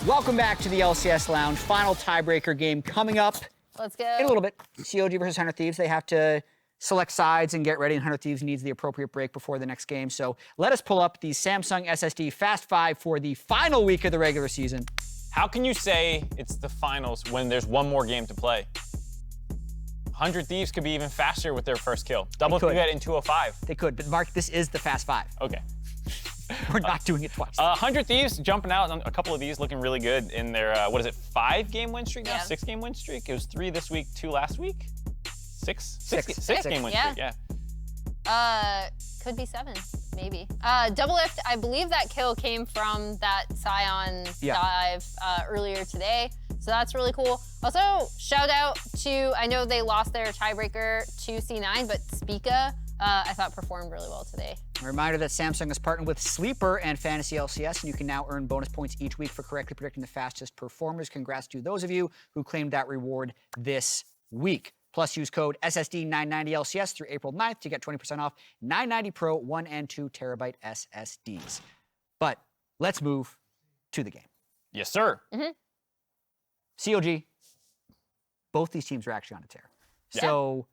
Welcome back to the LCS Lounge. Final tiebreaker game coming up. Let's go. In a little bit. CLG versus 100 Thieves. They have to select sides and get ready, and 100 Thieves needs the appropriate break before the next game. So let us pull up the Samsung SSD Fast 5 for the final week of the regular season. How can you say it's the finals when there's one more game to play? 100 Thieves could be even faster with their first kill. Doublelift could get in 2:05. They could, but Mark, this is the Fast 5. Okay. We're not doing it twice. 100 Thieves jumping out on a couple of these, looking really good in their, what is it, 5-game win streak now? Yeah. 6-game win streak? It was 3 this week, 2 last week? 6 game win streak, yeah. Could be 7, maybe. Doublelift, I believe that kill came from that Sion dive earlier today. So that's really cool. Also, shout out to, I know they lost their tiebreaker to C9, but Spica, I thought performed really well today. A reminder that Samsung has partnered with Sleeper and Fantasy LCS, and you can now earn bonus points each week for correctly predicting the fastest performers. Congrats to those of you who claimed that reward this week. Plus, use code SSD990LCS through April 9th to get 20% off 990 Pro 1 and 2 terabyte SSDs. But let's move to the game. Yes, sir. CLG, both these teams are actually on a tear. Yeah. So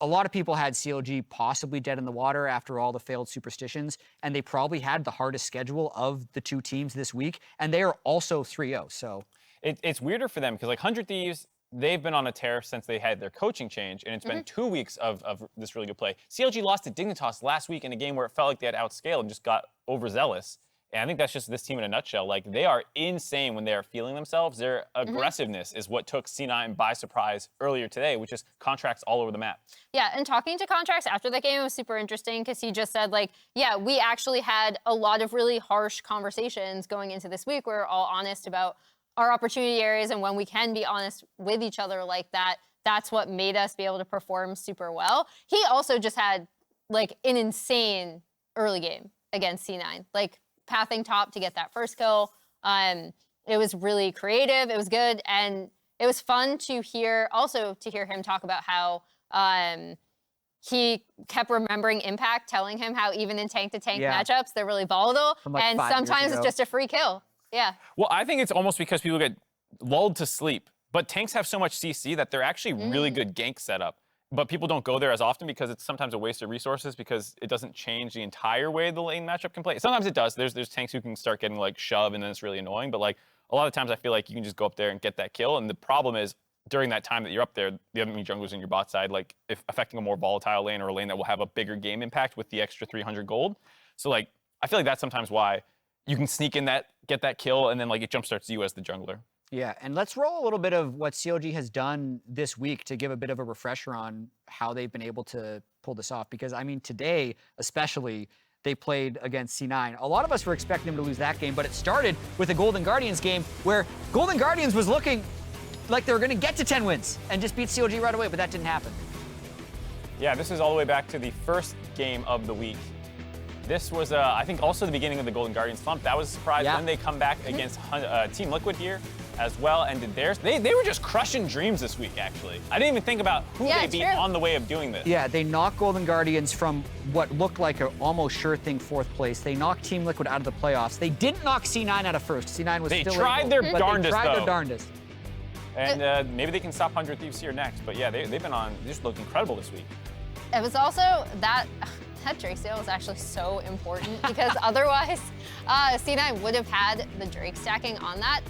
a lot of people had CLG possibly dead in the water after all the failed superstitions, and they probably had the hardest schedule of the two teams this week, and they are also 3-0, so. It's weirder for them because like 100 Thieves, they've been on a tear since they had their coaching change, and it's been 2 weeks of this really good play. CLG lost to Dignitas last week in a game where it felt like they had outscaled and just got overzealous. And I think that's just this team in a nutshell. Like, they are insane when they are feeling themselves. Their aggressiveness is what took C9 by surprise earlier today, which is Contractz all over the map. Yeah, and talking to Contractz after that game was super interesting because he just said, like, yeah, we actually had a lot of really harsh conversations going into this week. We're all honest about our opportunity areas, and when we can be honest with each other like that, that's what made us be able to perform super well. He also just had, like, an insane early game against C9. Like, pathing top to get that first kill. It was really creative, it was good, and it was fun to hear him talk about how he kept remembering Impact, telling him how even in tank-to-tank matchups, they're really volatile, like and sometimes it's just a free kill. Yeah. Well, I think it's almost because people get lulled to sleep, but tanks have so much CC that they're actually really good gank setup. But people don't go there as often because it's sometimes a waste of resources because it doesn't change the entire way the lane matchup can play. Sometimes it does. There's tanks who can start getting like shove and then it's really annoying. But like a lot of times I feel like you can just go up there and get that kill. And the problem is during that time that you're up there, the enemy junglers in your bot side, like if affecting a more volatile lane or a lane that will have a bigger game impact with the extra 300 gold. So like I feel like that's sometimes why you can sneak in that, get that kill, and then like it jumpstarts you as the jungler. Yeah, and let's roll a little bit of what CLG has done this week to give a bit of a refresher on how they've been able to pull this off. Because, I mean, today, especially, they played against C9. A lot of us were expecting them to lose that game, but it started with a Golden Guardians game where Golden Guardians was looking like they were going to get to 10 wins and just beat CLG right away, but that didn't happen. Yeah, this is all the way back to the first game of the week. This was, I think, also the beginning of the Golden Guardians slump. That was a surprise when they come back against Team Liquid here as well and did theirs. They were just crushing Dreams this week, actually. I didn't even think about who they beat on the way of doing this. Yeah, they knocked Golden Guardians from what looked like an almost sure thing 4th place. They knocked Team Liquid out of the playoffs. They didn't knock C9 out of first. C9 was still tried their darndest, they tried their darndest. And maybe they can stop 100 Thieves here next. But yeah, they've been on, they just looked incredible this week. It was also that Drake sale was actually so important because otherwise C9 would have had the Drake stacking on that.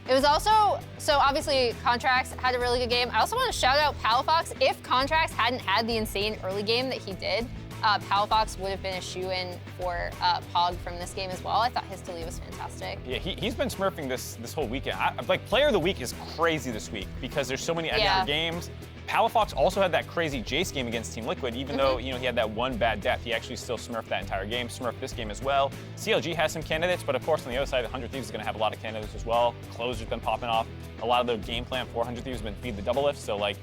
It was also, so obviously Contractz had a really good game. I also want to shout out Palafox. If Contractz hadn't had the insane early game that he did, Palafox would have been a shoe-in for Pog from this game as well. I thought his Taliyah was fantastic. Yeah, he's been smurfing this whole weekend. Like, Player of the Week is crazy this week because there's so many extra games. Palafox also had that crazy Jace game against Team Liquid, even though he had that one bad death. He actually still smurfed that entire game, smurfed this game as well. CLG has some candidates, but of course on the other side, 100 Thieves is going to have a lot of candidates as well. Closer's been popping off. A lot of the game plan for 100 Thieves has been feed the doublelift, so like,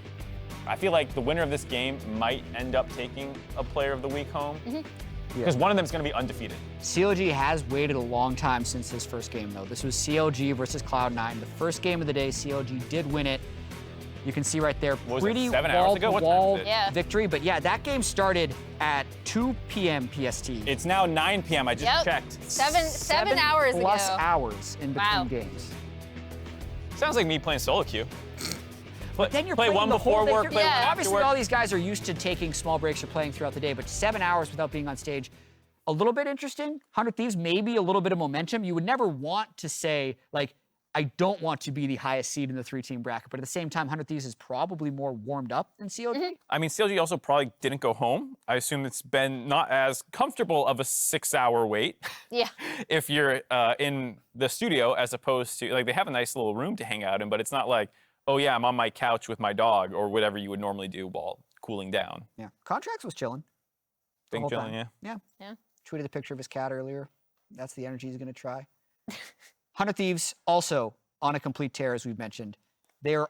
I feel like the winner of this game might end up taking a Player of the Week home. Because one of them is going to be undefeated. CLG has waited a long time since his first game, though. This was CLG versus Cloud9. The first game of the day, CLG did win it. You can see right there, was it, pretty 7 hours ago? What time wall-to-wall is it? Yeah. victory. But yeah, that game started at 2 p.m. PST. It's now 9 p.m. I just checked. Seven hours plus ago. hours in between Wow. games. Sounds like me playing solo queue. But then you're play playing one the whole before work, thing. play one Yeah. after Obviously, work. all these guys are used to taking small breaks or playing throughout the day, but 7 hours without being on stage, a little bit interesting. 100 Thieves, maybe a little bit of momentum. You would never want to say, like, I don't want to be the highest seed in the 3-team bracket, but at the same time, 100 Thieves is probably more warmed up than CLG. I mean, CLG also probably didn't go home. I assume it's been not as comfortable of a 6-hour wait. Yeah. If you're in the studio, as opposed to, like, they have a nice little room to hang out in, but it's not like, oh yeah, I'm on my couch with my dog or whatever you would normally do while cooling down. Yeah. Contractz was chilling. the Think whole chilling, time. yeah. Yeah. Tweeted a picture of his cat earlier. That's the energy he's going to try. 100 Thieves also on a complete tear, as we've mentioned. They are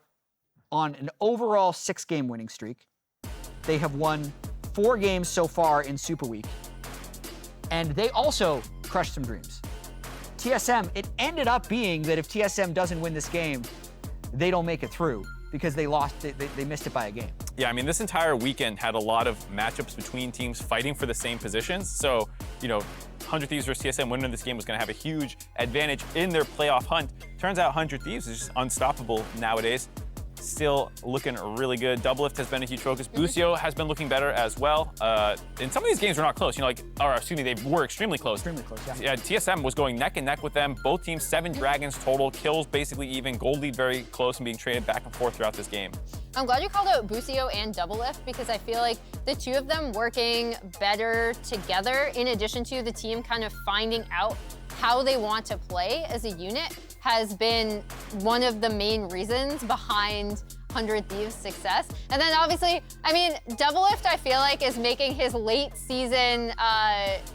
on an overall 6-game winning streak. They have won 4 games so far in Super Week. And they also crushed some dreams. TSM, it ended up being that if TSM doesn't win this game, they don't make it through because they lost, they missed it by a game. Yeah, I mean, this entire weekend had a lot of matchups between teams fighting for the same positions. So, you know, 100 Thieves versus TSM winning this game was going to have a huge advantage in their playoff hunt. Turns out 100 Thieves is just unstoppable nowadays. Still looking really good. Doublelift has been a huge focus. Busio has been looking better as well. And some of these games were not close. You know, like, or excuse me, they were extremely close. Extremely close, yeah. Yeah, TSM was going neck and neck with them. Both teams 7 dragons total. Kills basically even. Gold lead very close and being traded back and forth throughout this game. I'm glad you called out Busio and Doublelift because I feel like the two of them working better together, in addition to the team kind of finding out how they want to play as a unit, has been one of the main reasons behind 100 Thieves' success. And then obviously, I mean, Doublelift, I feel like, is making his late season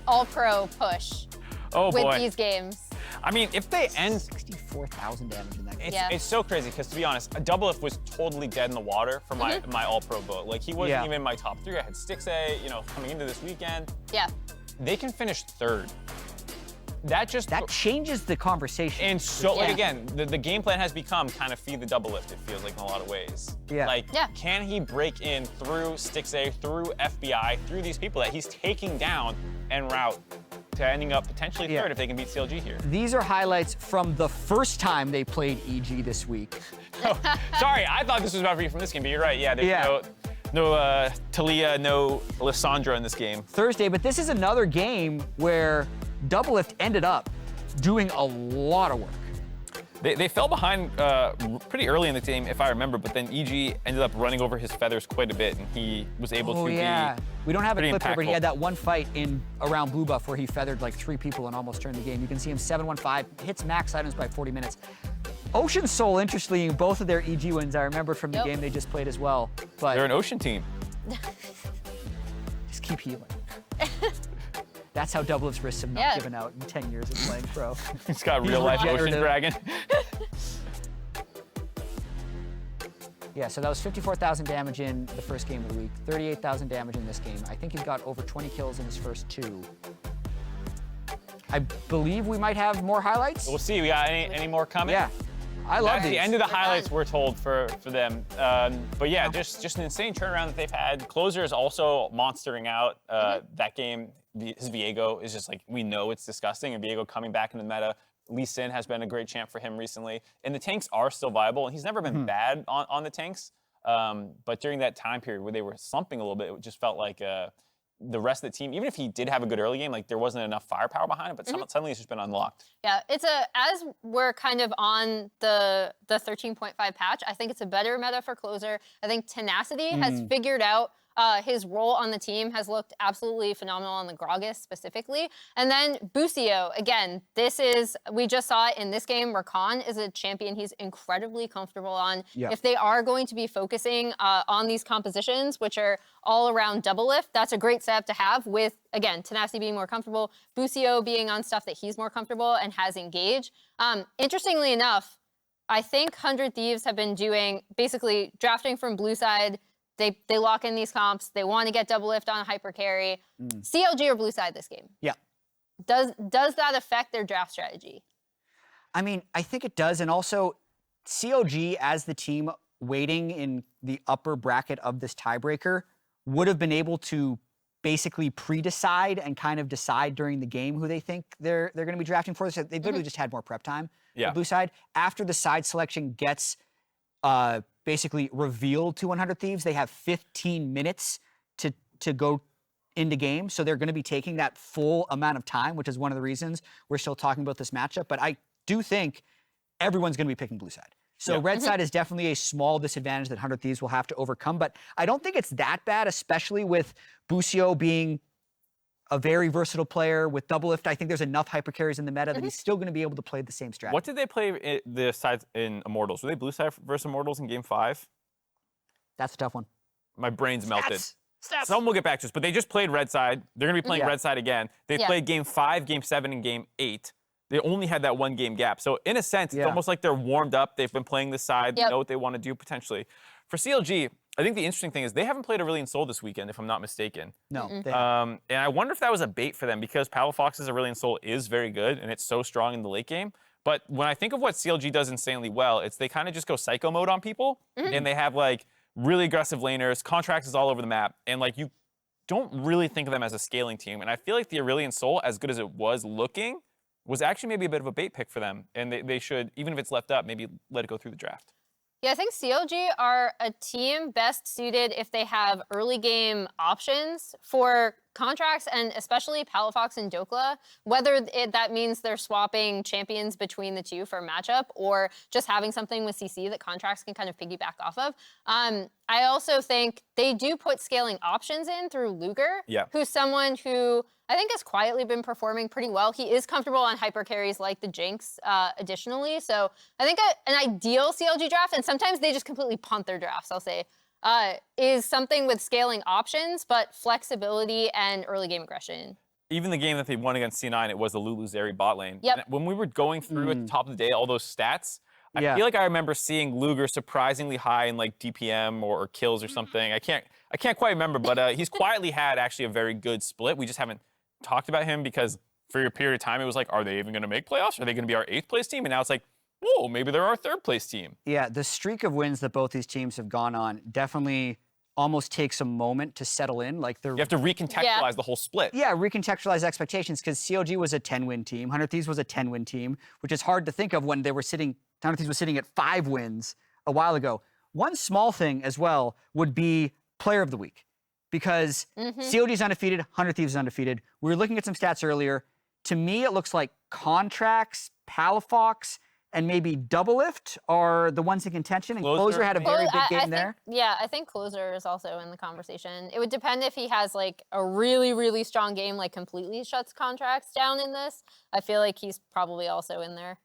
all-pro push Oh with boy. these games. I mean, if they end 64,000 damage in that game. It's so crazy because, to be honest, Doublelift was totally dead in the water for my All-Pro vote. Like, he wasn't even in my top 3. I had Stixay, you know, coming into this weekend. Yeah. They can finish 3rd. That changes the conversation. And so, like, Yeah. again, the game plan has become kind of feed the Doublelift, it feels like, in a lot of ways. Yeah. Like, can he break in through Stixay, through FBI, through these people that he's taking down en route to ending up potentially 3rd if they can beat CLG here? These are highlights from the first time they played EG this week. Sorry, I thought this was about to be from this game, but you're right. Yeah, there's no Taliyah, no Lissandra in this game. Thursday, but this is another game where Doublelift ended up doing a lot of work. They fell behind pretty early in the game, if I remember, but then EG ended up running over his feathers quite a bit, and he was able to be We don't have a pretty clip here, but he impactful. had that one fight in around Blue Buff where he feathered like 3 people and almost turned the game. You can see him 7-1-5, hits max items by 40 minutes. Ocean Soul, interestingly, in both of their EG wins, I remember from the game they just played as well. But They're an Ocean team. just keep healing. That's how Doublelift's wrists have not given out in 10 years of playing pro. He's got real-life Ocean regenerative. Dragon. Yeah, so that was 54,000 damage in the first game of the week, 38,000 damage in this game. I think he's got over 20 kills in his first 2. I believe we might have more highlights. We'll see. We got any more coming? Yeah, I love That's these. the end of the highlights, we're told, for them. But yeah, just an insane turnaround that they've had. Closer is also monstering out that game. His Viego is just like, we know it's disgusting, and Viego coming back in the meta. Lee Sin has been a great champ for him recently. And the tanks are still viable, and he's never been bad on the tanks. But during that time period where they were slumping a little bit, it just felt like the rest of the team, even if he did have a good early game, like there wasn't enough firepower behind it, but suddenly it's just been unlocked. Yeah, as we're kind of on the 13.5 patch, I think it's a better meta for Closer. I think Tenacity has figured out his role on the team, has looked absolutely phenomenal on the Gragas specifically. And then Busio, again, we just saw it in this game. Rakan is a champion he's incredibly comfortable on. Yeah. If they are going to be focusing on these compositions, which are all around Doublelift, that's a great setup to have with, again, Tenacity being more comfortable, Busio being on stuff that he's more comfortable and has engaged. Interestingly enough, I think 100 Thieves have been doing, basically drafting from blue side. They lock in these comps. They want to get Doublelift on a hyper carry. CLG or blue side this game? Yeah. Does that affect their draft strategy? I mean, I think it does. And also, CLG as the team waiting in the upper bracket of this tiebreaker would have been able to basically pre-decide and kind of decide during the game who they think they're going to be drafting for. So they literally just had more prep time. Yeah. The blue side, after the side selection gets basically revealed to 100 Thieves, they have 15 minutes to go into game. So they're going to be taking that full amount of time, which is one of the reasons we're still talking about this matchup. But I do think everyone's going to be picking blue side. So red side is definitely a small disadvantage that 100 Thieves will have to overcome. But I don't think it's that bad, especially with Busio being a very versatile player. With Doublelift, I think there's enough hyper carries in the meta that he's still going to be able to play the same strategy. What did they play the sides in Immortals? Were they blue side versus Immortals in game 5? That's a tough one. My brain's melted. Stats. Someone will get back to us, but they just played red side. They're going to be playing red side again. They played game 5, game 7, and game 8. They only had that 1 game gap. So in a sense, it's almost like they're warmed up. They've been playing this side. They know what they want to do potentially. For CLG, I think the interesting thing is they haven't played Aurelion Sol this weekend, if I'm not mistaken. No. And I wonder if that was a bait for them because Palafox's Aurelion Sol is very good and it's so strong in the late game. But when I think of what CLG does insanely well, it's they kind of just go psycho mode on people and they have like really aggressive laners. Contractz is all over the map. And like you don't really think of them as a scaling team. And I feel like the Aurelion Sol, as good as it was looking, was actually maybe a bit of a bait pick for them. And they should, even if it's left up, maybe let it go through the draft. Yeah, I think CLG are a team best suited if they have early game options for Contractz and especially Palafox and Dhokla, whether that means they're swapping champions between the two for a matchup or just having something with CC that Contractz can kind of piggyback off of. I also think they do put scaling options in through Luger, who's someone who I think has quietly been performing pretty well. He is comfortable on hyper carries like the Jinx additionally. So I think an ideal CLG draft, and sometimes they just completely punt their drafts, I'll say, is something with scaling options, but flexibility and early game aggression. Even the game that they won against C9, it was the Lulu Zeri bot lane. And when we were going through at the top of the day, all those stats, I feel like I remember seeing Luger surprisingly high in like DPM or kills or something. I can't quite remember, but he's quietly had actually a very good split. We just haven't talked about him because for a period of time, it was like, are they even going to make playoffs? Are they going to be our 8th place team? And now it's like, whoa, maybe they're our 3rd place team. Yeah, the streak of wins that both these teams have gone on definitely almost takes a moment to settle in. Like you have to recontextualize the whole split. Yeah, recontextualize expectations because CLG was a 10-win team. 100 Thieves was a 10-win team, which is hard to think of when they were 100 Thieves was sitting at 5 wins a while ago. One small thing as well would be player of the week. Because CLG is undefeated, 100 Thieves is undefeated. We were looking at some stats earlier. To me, it looks like Contractz, Palafox, and maybe Doublelift are the ones in contention. And Closer had a very big game there. Yeah, I think Closer is also in the conversation. It would depend if he has like a really, really strong game, like completely shuts Contractz down in this. I feel like he's probably also in there.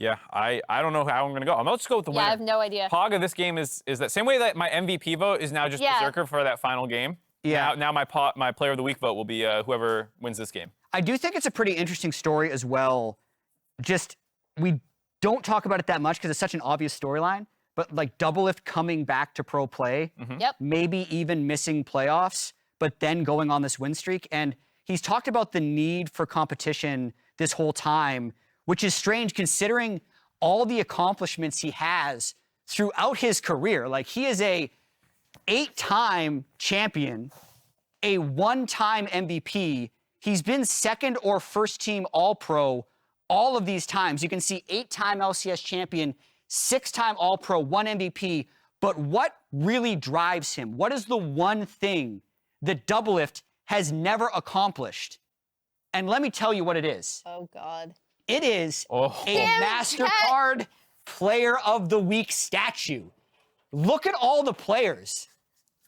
Yeah, I don't know how I'm going to go. I'm going to just go with the winner. Yeah, I have no idea. Pog of this game is that same way that my MVP vote is now just Berserker for that final game. Yeah. Now my player of the week vote will be whoever wins this game. I do think it's a pretty interesting story as well. Just, we don't talk about it that much because it's such an obvious storyline, but like Doublelift coming back to pro play, maybe even missing playoffs, but then going on this win streak. And he's talked about the need for competition this whole time, which is strange considering all the accomplishments he has throughout his career. Like he is a 8-time champion, a 1-time MVP. He's been 2nd or 1st team All-Pro all of these times. You can see 8-time LCS champion, 6-time All-Pro, 1 MVP. But what really drives him? What is the one thing that Doublelift has never accomplished? And let me tell you what it is. Oh, God. It is a MasterCard Player of the Week statue. Look at all the players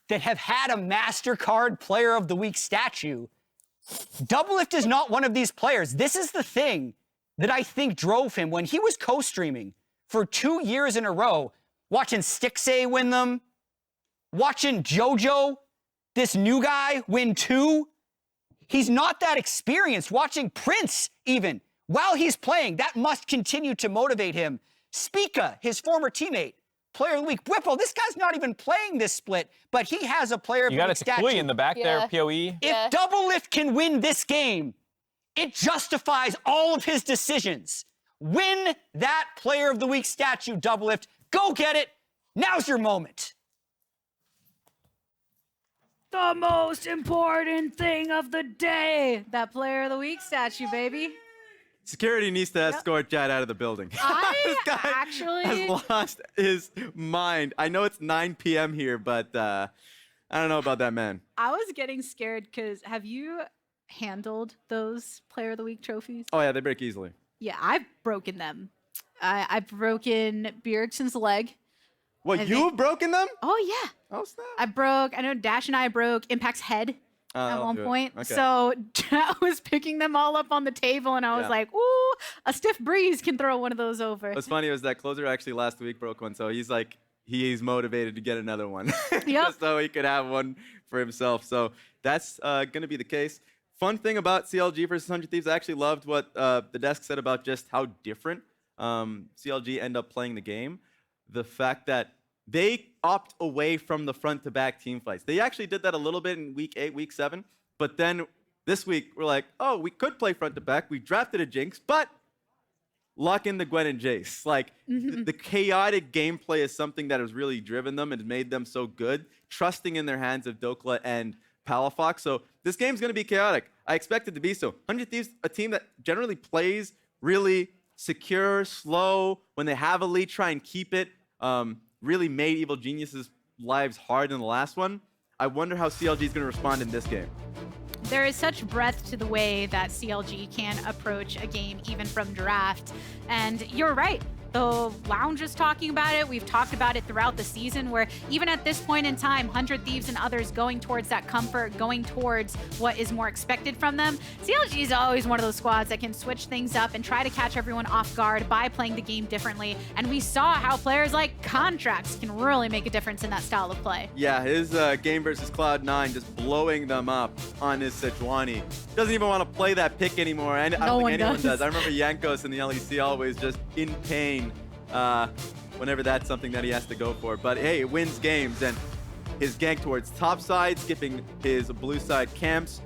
that have had a MasterCard Player of the Week statue. Doublelift is not one of these players. This is the thing that I think drove him when he was co-streaming for 2 years in a row, watching Stixay win them, watching JoJo, this new guy, win 2. He's not that experienced. Watching Prince even. While he's playing, that must continue to motivate him. Spica, his former teammate, player of the week. Whipple, this guy's not even playing this split, but he has a player of the week statue. You got a in the back there, PoE. If Doublelift can win this game, it justifies all of his decisions. Win that player of the week statue, Doublelift. Go get it. Now's your moment. The most important thing of the day. That player of the week statue, baby. Security needs to escort Jad out of the building. This guy actually has lost his mind. I know it's 9 p.m. here, but I don't know about that man. I was getting scared because have you handled those player of the week trophies? Oh yeah, they break easily. Yeah, I've broken them. I've broken Bjergsen's leg. What, you've broken them? Oh yeah. Oh snap. I know Dash and I broke Impact's head at one good. point. Okay. So I was picking them all up on the table and I was like, ooh, a stiff breeze can throw one of those over. What's funny was that Closer actually last week broke one, so he's like, he's motivated to get another one. Yep. Just so he could have one for himself. So that's going to be the case. Fun thing about CLG versus 100 Thieves, I actually loved what the desk said about just how different CLG end up playing the game. The fact that they opt away from the front-to-back team fights. They actually did that a little bit in week 8, week 7, but then this week we're like, oh, we could play front-to-back. We drafted a Jinx, but lock in the Gwen and Jace. Like, the chaotic gameplay is something that has really driven them and made them so good, trusting in their hands of Dhokla and Palafox. So this game's going to be chaotic. I expect it to be so. 100 Thieves, a team that generally plays really secure, slow. When they have a lead, try and keep it. Really made Evil Genius's lives hard in the last one. I wonder how CLG is going to respond in this game. There is such breadth to the way that CLG can approach a game, even from draft. And you're right. The Lounge is talking about it. We've talked about it throughout the season where even at this point in time, 100 Thieves and others going towards that comfort, going towards what is more expected from them. CLG is always one of those squads that can switch things up and try to catch everyone off guard by playing the game differently. And we saw how players like Contractz can really make a difference in that style of play. Yeah, his game versus Cloud9 just blowing them up on his Sejuani. Doesn't even want to play that pick anymore, and I don't think anyone does. I remember Yankos in the LEC always just in pain whenever that's something that he has to go for. But hey, it wins games, and his gank towards top side, skipping his blue side camps,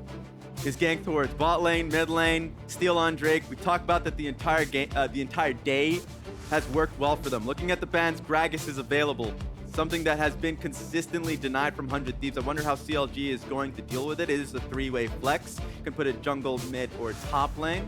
his gank towards bot lane, mid lane, steal on Drake. We talked about that the entire game, the entire day has worked well for them. Looking at the bans, Gragas is available. Something that has been consistently denied from 100 Thieves. I wonder how CLG is going to deal with it. It is a 3-way flex. You can put it jungle, mid, or top lane.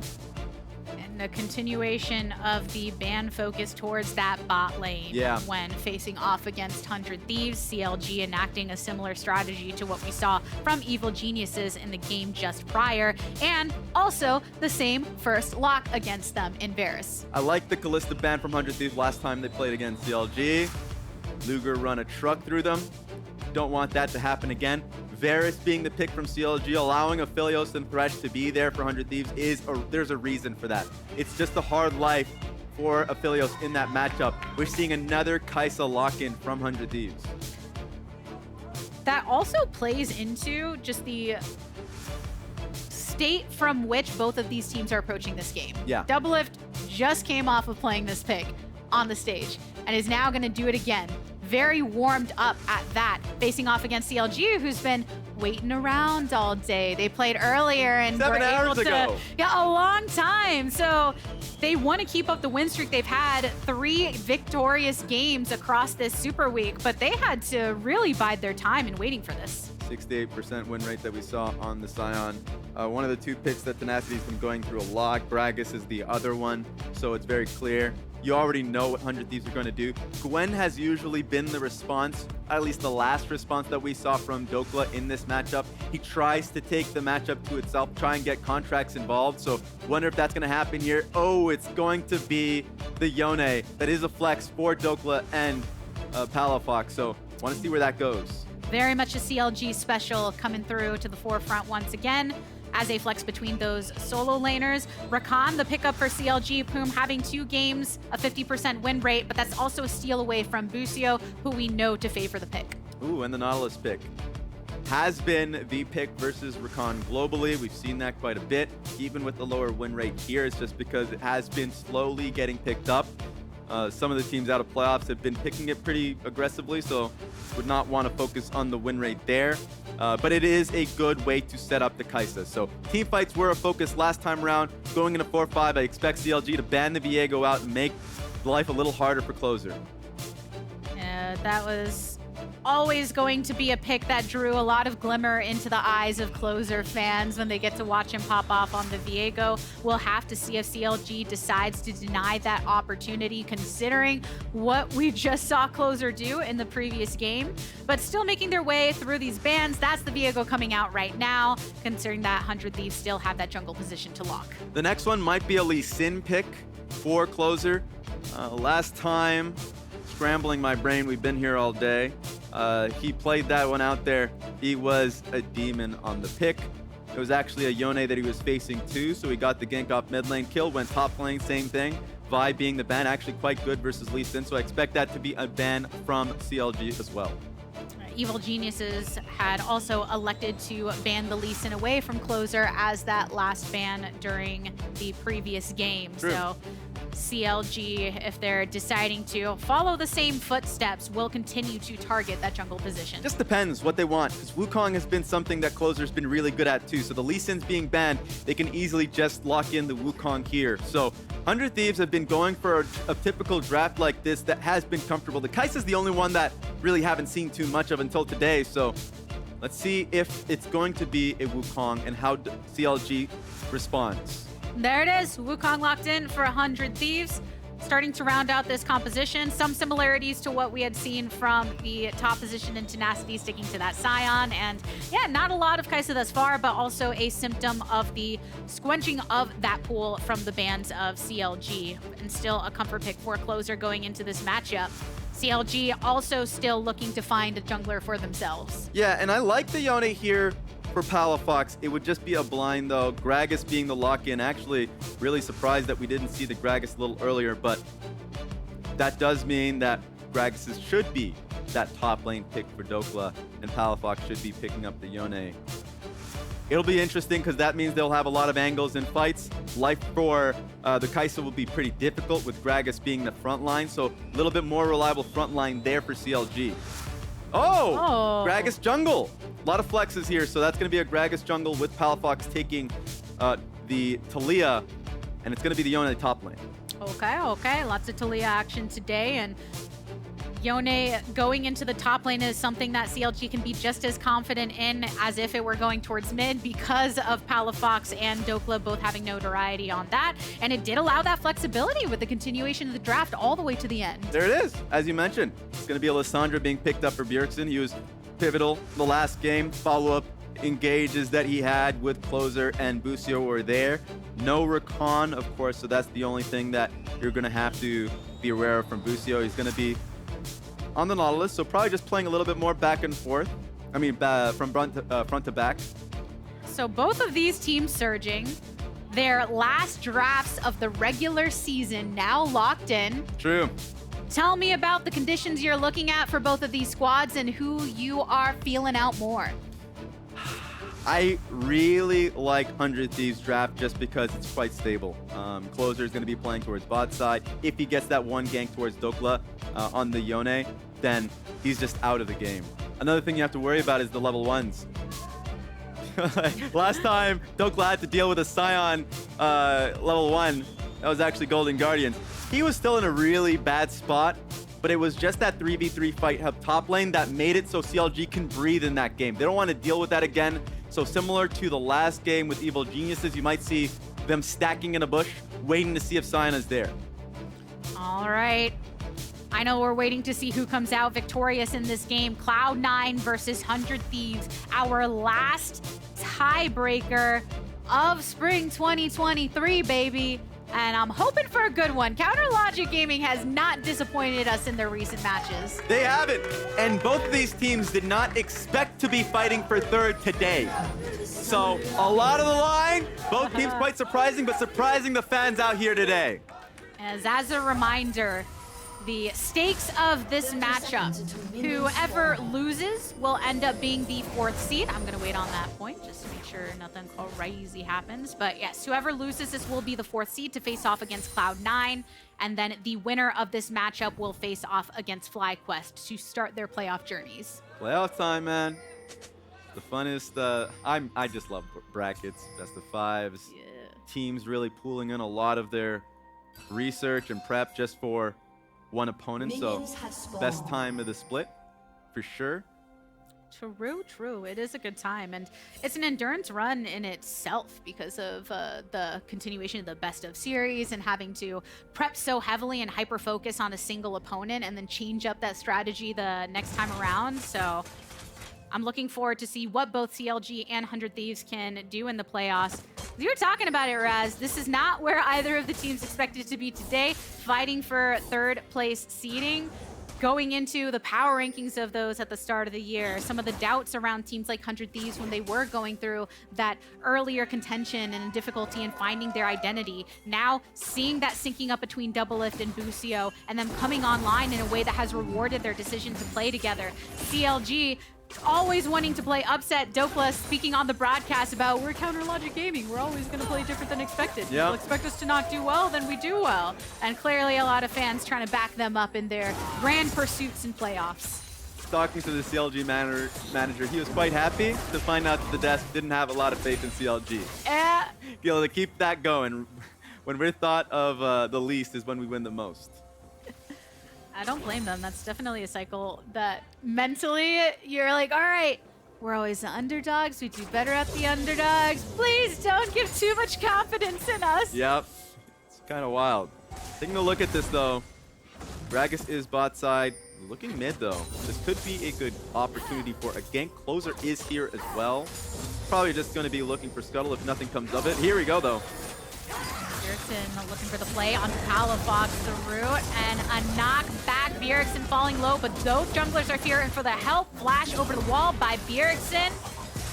And a continuation of the ban focus towards that bot lane when facing off against 100 Thieves. CLG enacting a similar strategy to what we saw from Evil Geniuses in the game just prior, and also the same first lock against them in Varus. I like the Kai'Sa ban from 100 Thieves last time they played against CLG. Luger run a truck through them. Don't want that to happen again. Varus being the pick from CLG, allowing Aphelios and Thresh to be there for 100 Thieves there's a reason for that. It's just a hard life for Aphelios in that matchup. We're seeing another Kai'Sa lock-in from 100 Thieves. That also plays into just the state from which both of these teams are approaching this game. Yeah. Doublelift just came off of playing this pick on the stage and is now going to do it again. Very warmed up at that, facing off against CLG, who's been waiting around all day. They played earlier and 7 were able hours to, ago. yeah, a long time. So they want to keep up the win streak. They've had 3 victorious games across this Super Week, but they had to really bide their time in waiting for this. 68% win rate that we saw on the Sion. One of the 2 picks that Tenacity's been going through a lot. Gragas is the other one, so it's very clear. You already know what 100 Thieves are going to do. Gwen has usually been the response, at least the last response that we saw from Dhokla in this matchup. He tries to take the matchup to itself, try and get Contractz involved. So wonder if that's going to happen here. Oh, it's going to be the Yone. That is a flex for Dhokla and Palafox. So want to see where that goes. Very much a CLG special coming through to the forefront once again as a flex between those solo laners. Rakan, the pickup for CLG, Poome having 2 games, a 50% win rate, but that's also a steal away from Busio, who we know to favor the pick. Ooh, and the Nautilus pick has been the pick versus Rakan globally. We've seen that quite a bit, even with the lower win rate here. It's just because it has been slowly getting picked up. Some of the teams out of playoffs have been picking it pretty aggressively, so would not want to focus on the win rate there. But it is a good way to set up the Kai'Sa. So team fights were a focus last time around. Going into 4-5, I expect CLG to ban the Viego out and make life a little harder for Closer. That was always going to be a pick that drew a lot of glimmer into the eyes of Closer fans when they get to watch him pop off on the Viego. We'll have to see if CLG decides to deny that opportunity, considering what we just saw Closer do in the previous game. But still making their way through these bans. That's the Viego coming out right now, considering that 100 Thieves still have that jungle position to lock. The next one might be a Lee Sin pick for Closer. Last time, scrambling my brain, we've been here all day. He played that one out there. He was a demon on the pick. It was actually a Yone that he was facing too, so he got the gank off mid lane kill, went top lane, same thing. Vi being the ban, actually quite good versus Lee Sin, so I expect that to be a ban from CLG as well. Evil Geniuses had also elected to ban the Lee Sin away from Closer as that last ban during the previous game. True. So CLG, if they're deciding to follow the same footsteps, will continue to target that jungle position. Just depends what they want, because Wukong has been something that Closer's been really good at too. So the Lee Sin's being banned, they can easily just lock in the Wukong here. So 100 Thieves have been going for a typical draft like this that has been comfortable. The Kai'Sa's the only one that really haven't seen too much of until today. So let's see if it's going to be a Wukong and how CLG responds. There it is, Wukong locked in for 100 Thieves. Starting to round out this composition. Some similarities to what we had seen from the top position in Tenacity, sticking to that Sion. And yeah, not a lot of Kai'Sa thus far, but also a symptom of the squenching of that pool from the bans of CLG. And still a comfort pick for Closer going into this matchup. CLG also still looking to find a jungler for themselves. Yeah, and I like the Yone here for Palafox. It would just be a blind though. Gragas being the lock-in. Actually, really surprised that we didn't see the Gragas a little earlier, but that does mean that Gragas should be that top lane pick for Dhokla, and Palafox should be picking up the Yone. It'll be interesting because that means they'll have a lot of angles in fights. Life for the Kai'Sa will be pretty difficult with Gragas being the front line, so a little bit more reliable front line there for CLG. Oh! Gragas jungle. A lot of flexes here, so that's going to be a Gragas jungle with Palafox taking the Taliyah, and it's going to be the Yone top lane. Okay. Lots of Taliyah action today, and Yone going into the top lane is something that CLG can be just as confident in as if it were going towards mid, because of Palafox and Dhokla both having notoriety on that. And it did allow that flexibility with the continuation of the draft all the way to the end. There it is. As you mentioned, it's going to be a Lissandra being picked up for Bjergsen. He was pivotal the last game. Follow-up engages that he had with Closer and Busio were there. No Rakan, of course, so that's the only thing that you're going to have to be aware of from Busio. He's going to be on the Nautilus, so probably just playing a little bit more back and forth. I mean, from front to back. So both of these teams surging. Their last drafts of the regular season now locked in. True. Tell me about the conditions you're looking at for both of these squads and who you are feeling out more. I really like 100 Thieves draft just because it's quite stable. Closer is going to be playing towards bot side. If he gets that one gank towards Dhokla on the Yone, then he's just out of the game. Another thing you have to worry about is the level 1s. Last time Dhokla had to deal with a Sion level 1, that was actually Golden Guardian. He was still in a really bad spot, but it was just that 3v3 fight up top lane that made it so CLG can breathe in that game. They don't want to deal with that again. So similar to the last game with Evil Geniuses, you might see them stacking in a bush, waiting to see if Sion is there. All right. I know we're waiting to see who comes out victorious in this game. Cloud9 versus 100 Thieves, our last tiebreaker of Spring 2023, baby. And I'm hoping for a good one. Counter Logic Gaming has not disappointed us in their recent matches. They haven't. And both of these teams did not expect to be fighting for third today. So a lot of the line, both teams quite surprising, but surprising the fans out here today. As a reminder, the stakes of this matchup, whoever loses will end up being the 4th seed. I'm gonna wait on that point just to make sure nothing crazy happens. But yes, whoever loses this will be the 4th seed to face off against Cloud9. And then the winner of this matchup will face off against FlyQuest to start their playoff journeys. Playoff time, man. The funnest, I just love brackets, best of 5s. Yeah. Teams really pooling in a lot of their research and prep just for one opponent, so best time of the split for sure. True. It is a good time, and it's an endurance run in itself because of the continuation of the best of series and having to prep so heavily and hyper focus on a single opponent and then change up that strategy the next time around. So I'm looking forward to see what both CLG and 100 Thieves can do in the playoffs. You were talking about it, Raz. This is not where either of the teams expected to be today, fighting for third place seeding. Going into the power rankings of those at the start of the year, some of the doubts around teams like 100 Thieves when they were going through that earlier contention and difficulty in finding their identity. Now, seeing that syncing up between Doublelift and Busio and them coming online in a way that has rewarded their decision to play together. CLG always wanting to play upset. Dhokla speaking on the broadcast about we're counter logic gaming. We're always going to play different than expected. People expect us to not do well, then we do well. And clearly a lot of fans trying to back them up in their grand pursuits and playoffs. Talking to the CLG manager, he was quite happy to find out that the desk didn't have a lot of faith in CLG. Be able to keep that going. When we're thought of the least is when we win the most. I don't blame them. That's definitely a cycle that mentally you're like, all right, we're always the underdogs. We do better at the underdogs. Please don't give too much confidence in us. Yep. It's kind of wild. Taking a look at this, though. Gragas is bot side. Looking mid, though. This could be a good opportunity for a gank. Closer is here as well. Probably just going to be looking for Scuttle if nothing comes of it. Here we go, though. Bjergsen looking for the play onto Palafox, the root, and a knock back. Bjergsen falling low, but those junglers are here, and for the help, flash over the wall by Bjergsen.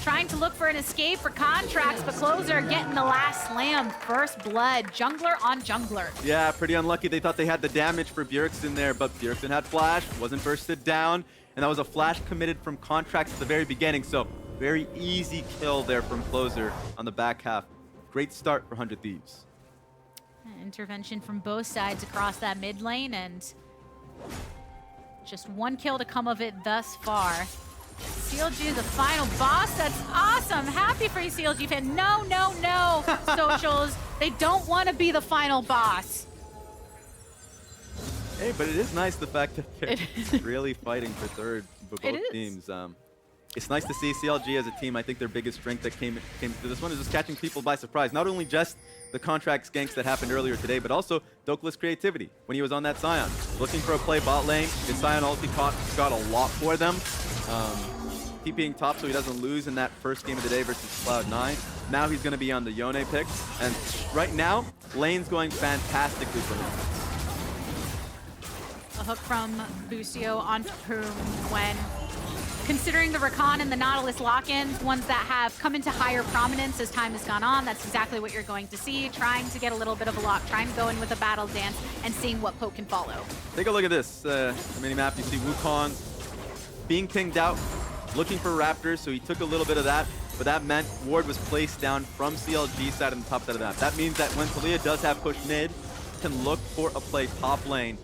Trying to look for an escape for Contractz, but Closer getting the last slam. First blood, jungler on jungler. Yeah, pretty unlucky. They thought they had the damage for Bjergsen there, but Bjergsen had flash, wasn't bursted down, and that was a flash committed from Contractz at the very beginning, so very easy kill there from Closer on the back half. Great start for 100 Thieves. Intervention from both sides across that mid lane, and just one kill to come of it thus far. CLG is the final boss. That's awesome. Happy for you, CLG fan. No, socials. They don't want to be the final boss. Hey, but it is nice the fact that they're really fighting for third for both teams. It's nice to see CLG as a team. I think their biggest strength that came to this one is just catching people by surprise. Not only just the Contractz ganks that happened earlier today, but also Dhokla's creativity when he was on that Sion. Looking for a play bot lane. His Sion ulti got a lot for them. TPing top so he doesn't lose in that first game of the day versus Cloud9. Now he's going to be on the Yone pick. And right now, lane's going fantastically for him. A hook from Busio on Poome when considering the Rakan and the Nautilus lock-ins, ones that have come into higher prominence as time has gone on, that's exactly what you're going to see. Trying to get a little bit of a lock, trying to go in with a battle dance, and seeing what poke can follow. Take a look at this. The mini-map, you see Wukong being pinged out, looking for Raptors, so he took a little bit of that, but that meant ward was placed down from CLG side on the top side of the map. That means that when Taliyah does have push mid, can look for a play top lane,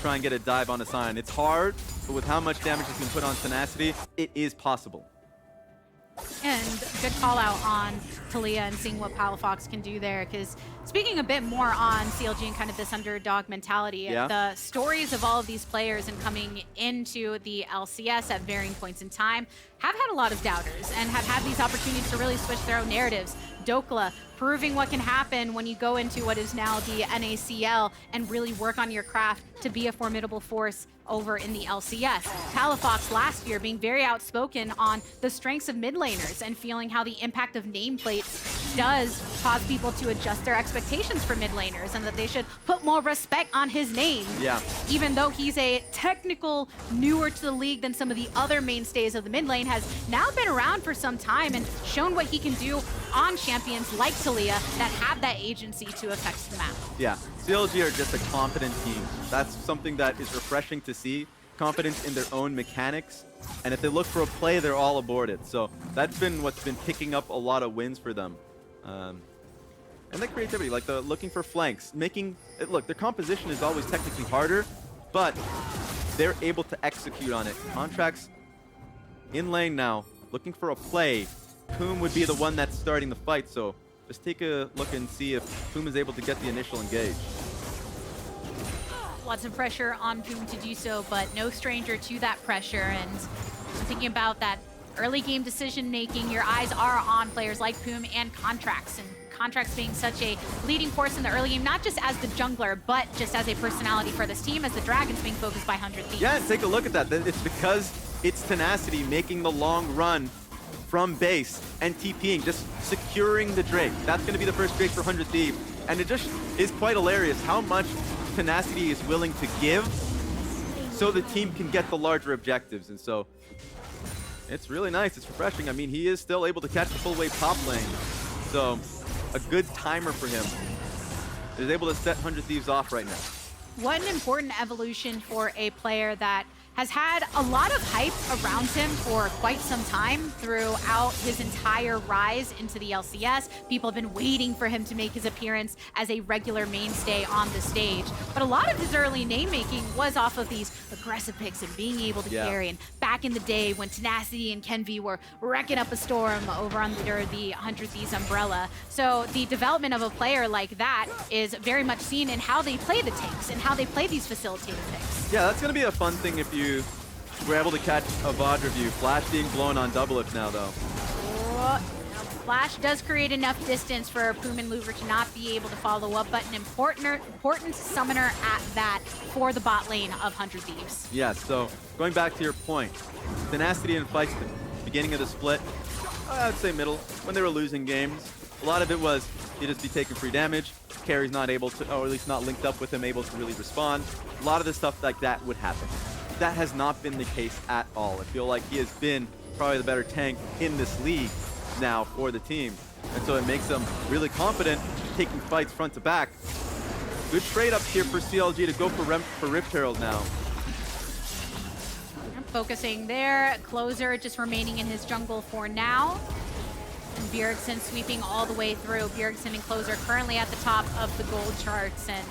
try and get a dive on a Sion. It's hard, but with how much damage has been put on Tenacity, it is possible. And good call out on Taliyah and seeing what Palafox can do there, because speaking a bit more on CLG and kind of this underdog mentality, the stories of all of these players and coming into the LCS at varying points in time have had a lot of doubters and have had these opportunities to really switch their own narratives. Dhokla proving what can happen when you go into what is now the NACL and really work on your craft to be a formidable force over in the LCS. Palafox last year being very outspoken on the strengths of mid laners and feeling how the impact of nameplates does cause people to adjust their expectations for mid laners and that they should put more respect on his name. Yeah. Even though he's a technical newer to the league than some of the other mainstays of the mid lane, has now been around for some time and shown what he can do on champions like Taliyah that have that agency to affect the map. Yeah, CLG are just a competent team. That's something that is refreshing to see. Confidence in their own mechanics. And if they look for a play, they're all aboard it. So that's been what's been picking up a lot of wins for them. And the creativity, like the looking for flanks, making it look, their composition is always technically harder, but they're able to execute on it. Contractz in lane now, looking for a play. Poome would be the one that's starting the fight, so just take a look and see if Poome is able to get the initial engage. Lots of pressure on Poome to do so, but no stranger to that pressure. And thinking about that early game decision making, your eyes are on players like Poome and Contractz. And Contractz being such a leading force in the early game, not just as the jungler, but just as a personality for this team, as the Dragon's being focused by 100 Thieves. Yeah, and take a look at that. It's because it's Tenacity making the long run from base and TPing, just securing the Drake. That's going to be the first Drake for 100 Thieves. And it just is quite hilarious how much Tenacity is willing to give so the team can get the larger objectives. And so it's really nice. It's refreshing. I mean, he is still able to catch the full wave top lane. So a good timer for him. He's able to set 100 Thieves off right now. What an important evolution for a player that has had a lot of hype around him for quite some time throughout his entire rise into the LCS. People have been waiting for him to make his appearance as a regular mainstay on the stage. But a lot of his early name-making was off of these aggressive picks and being able to carry. And back in the day when Tenacity and Kenvi were wrecking up a storm over under the 100 Thieves umbrella. So the development of a player like that is very much seen in how they play the tanks and how they play these facilitated picks. Yeah, that's going to be a fun thing if you were able to catch a VOD review. Flash being blown on Doublelift now, though. Flash does create enough distance for Poome and Luger to not be able to follow up, but an important summoner at that for the bot lane of 100 Thieves. Yeah, so going back to your point, Tenacity in fights at the beginning of the split, I would say middle, when they were losing games, a lot of it was he'd just be taking free damage, carry's not able to, or at least not linked up with him, able to really respond. A lot of the stuff like that would happen. That has not been the case at all. I feel like he has been probably the better tank in this league now for the team. And so it makes them really confident taking fights front to back. Good trade up here for CLG to go for Rift Herald now. Focusing there, Closer just remaining in his jungle for now. And Bjergsen sweeping all the way through. Bjergsen and Closer currently at the top of the gold charts and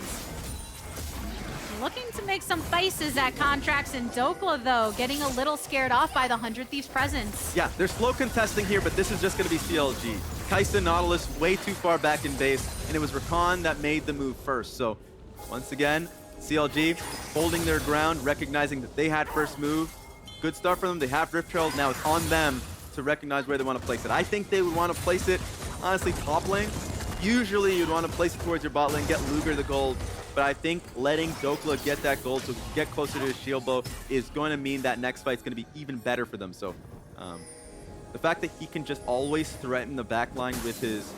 looking to make some faces at Contractz and Dhokla, though, getting a little scared off by the 100 Thieves presence. Yeah, they're slow contesting here, but this is just going to be CLG. Kai'Sa, Nautilus way too far back in base, and it was Rakan that made the move first. So once again, CLG holding their ground, recognizing that they had first move. Good start for them. They have Rift Herald. Now it's on them to recognize where they want to place it. I think they would want to place it, honestly, top lane. Usually you'd want to place it towards your bot lane, get Luger the gold. But I think letting Dhokla get that gold to get closer to his shield bow is going to mean that next fight's going to be even better for them. So the fact that he can just always threaten the backline with his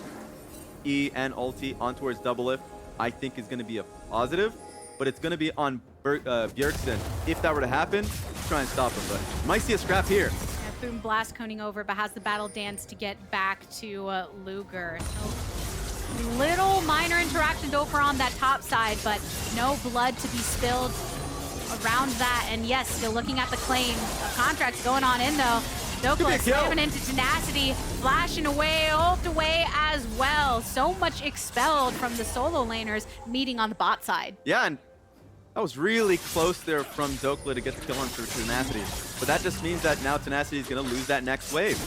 E and ulti on towards Doublelift, I think is going to be a positive. But it's going to be on Bjergsen. If that were to happen, try and stop him. But might see a scrap here. Poome blast coning over, but has the battle dance to get back to Luger. So little minor interaction over on that top side, but no blood to be spilled around that. And yes, still looking at the claim. Contractz going on in though. Dhokla slamming into Tenacity, flashing away, ult away as well. So much expelled from the solo laners meeting on the bot side. Yeah, and that was really close there from Dhokla to get the kill on for Tenacity. But that just means that now Tenacity is going to lose that next wave.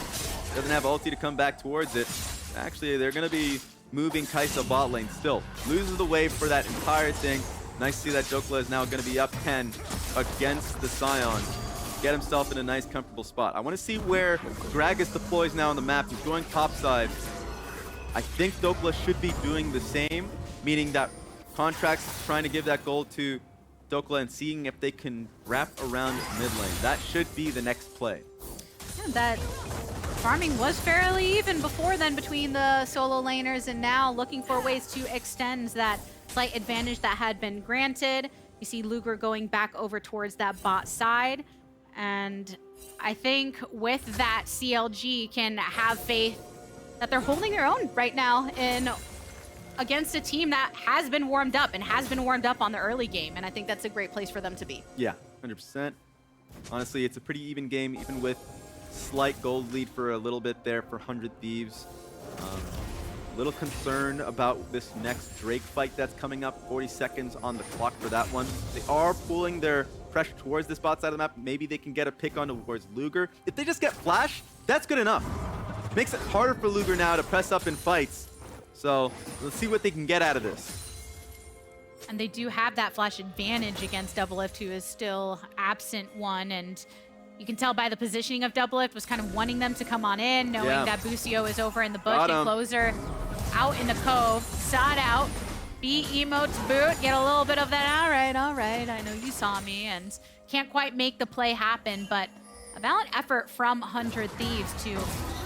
Doesn't have ulti to come back towards it. Actually, they're going to be moving Kai'Sa bot lane still. Loses the wave for that entire thing. Nice to see that Dhokla is now going to be up 10 against the Sion. Get himself in a nice, comfortable spot. I want to see where Gragas deploys now on the map. He's going topside. I think Dhokla should be doing the same, meaning that Contractz trying to give that gold to Dhokla and seeing if they can wrap around mid lane. That should be the next play. Yeah, that farming was fairly even before then between the solo laners, and now looking for ways to extend that slight advantage that had been granted. You see Luger going back over towards that bot side. And I think with that, CLG can have faith that they're holding their own right now in against a team that has been warmed up and has been warmed up on the early game. And I think that's a great place for them to be. Yeah, 100%. Honestly, it's a pretty even game, even with slight gold lead for a little bit there for 100 Thieves. A little concerned about this next Drake fight that's coming up. 40 seconds on the clock for that one. They are pulling their pressure towards this bot side of the map. Maybe they can get a pick on towards Luger. If they just get flash, that's good enough. Makes it harder for Luger now to press up in fights. So let's see what they can get out of this. And they do have that flash advantage against Doublelift, who is still absent one. And you can tell by the positioning of Doublelift was kind of wanting them to come on in, knowing that Busio is over in the bush and Closer out in the cove. Saw it out. B emote to boot. Get a little bit of that. All right. I know you saw me. And can't quite make the play happen, but a valiant effort from 100 Thieves to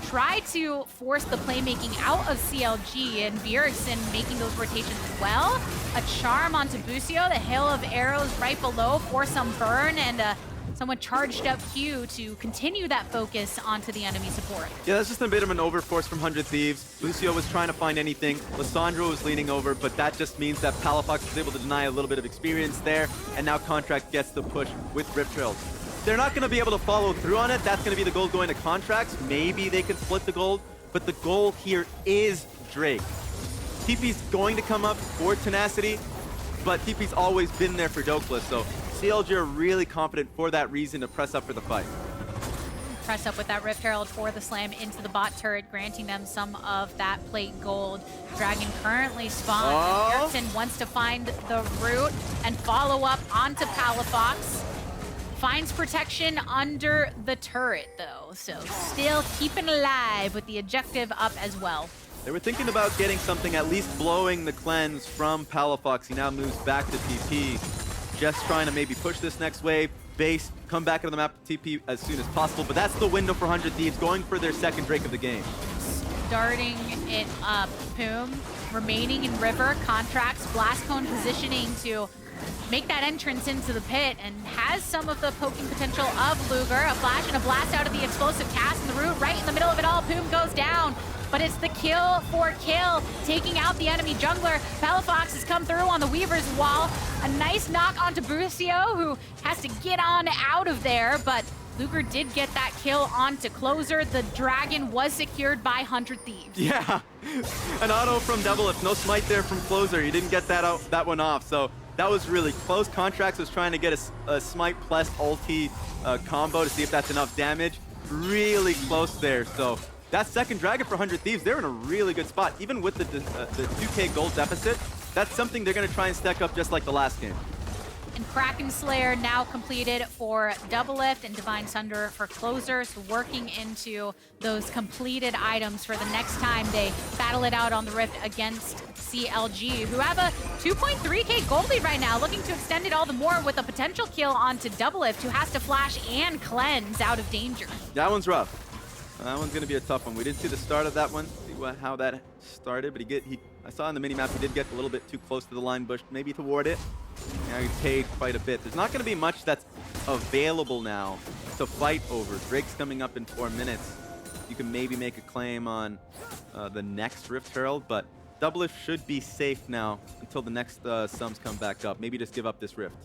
try to force the playmaking out of CLG, and Bjergsen making those rotations well. A charm onto Busio, the hail of arrows right below for some burn, and someone charged up Q to continue that focus onto the enemy support. Yeah, that's just a bit of an overforce from 100 Thieves. Busio was trying to find anything. Lissandra was leaning over, but that just means that Palafox was able to deny a little bit of experience there, and now Contractz gets the push with Rift Trails. They're not going to be able to follow through on it. That's going to be the gold going to Contractz. Maybe they can split the gold, but the goal here is Drake. TP's going to come up for Tenacity, but TP's always been there for Dhokla, so CLG are really confident for that reason to press up for the fight. Press up with that Rift Herald for the slam into the bot turret, granting them some of that plate gold. Dragon currently spawned. Bjergsen wants to find the root and follow up onto Palafox. Finds protection under the turret, though, so still keeping alive with the objective up as well. They were thinking about getting something, at least blowing the cleanse from Palafox. He now moves back to TP, just trying to maybe push this next wave, base, come back into the map to TP as soon as possible, but that's the window for 100 Thieves, going for their second Drake of the game. Starting it up, Poome remaining in river, Contractz, blast cone positioning to make that entrance into the pit, and has some of the poking potential of Luger. A flash and a blast out of the explosive cast in the root, right in the middle of it all. Poome goes down, but it's the kill for kill, taking out the enemy jungler. Palafox has come through on the Weaver's wall. A nice knock onto Busio, who has to get on out of there, but Luger did get that kill onto Closer. The dragon was secured by 100 Thieves. Yeah, an auto from Doublelift. No smite there from Closer. He didn't get that one off, so that was really close. Contractz was trying to get a smite plus ulti combo to see if that's enough damage. Really close there, so that second dragon for 100 Thieves, they're in a really good spot. Even with the 2k gold deficit, that's something they're going to try and stack up just like the last game. And Kraken Slayer now completed for Doublelift, and Divine Sunder for Closer. So working into those completed items for the next time they battle it out on the Rift against CLG, who have a 2.3k gold lead right now, looking to extend it all the more with a potential kill onto Doublelift, who has to flash and cleanse out of danger. That one's rough. That one's going to be a tough one. We didn't see the start of that one, see how that started, but I saw in the minimap he did get a little bit too close to the line bush, maybe toward it. Now he paid quite a bit. There's not going to be much that's available now to fight over. Drake's coming up in 4 minutes. You can maybe make a claim on the next Rift Herald, but Doublelift should be safe now until the next sums come back up. Maybe just give up this Rift.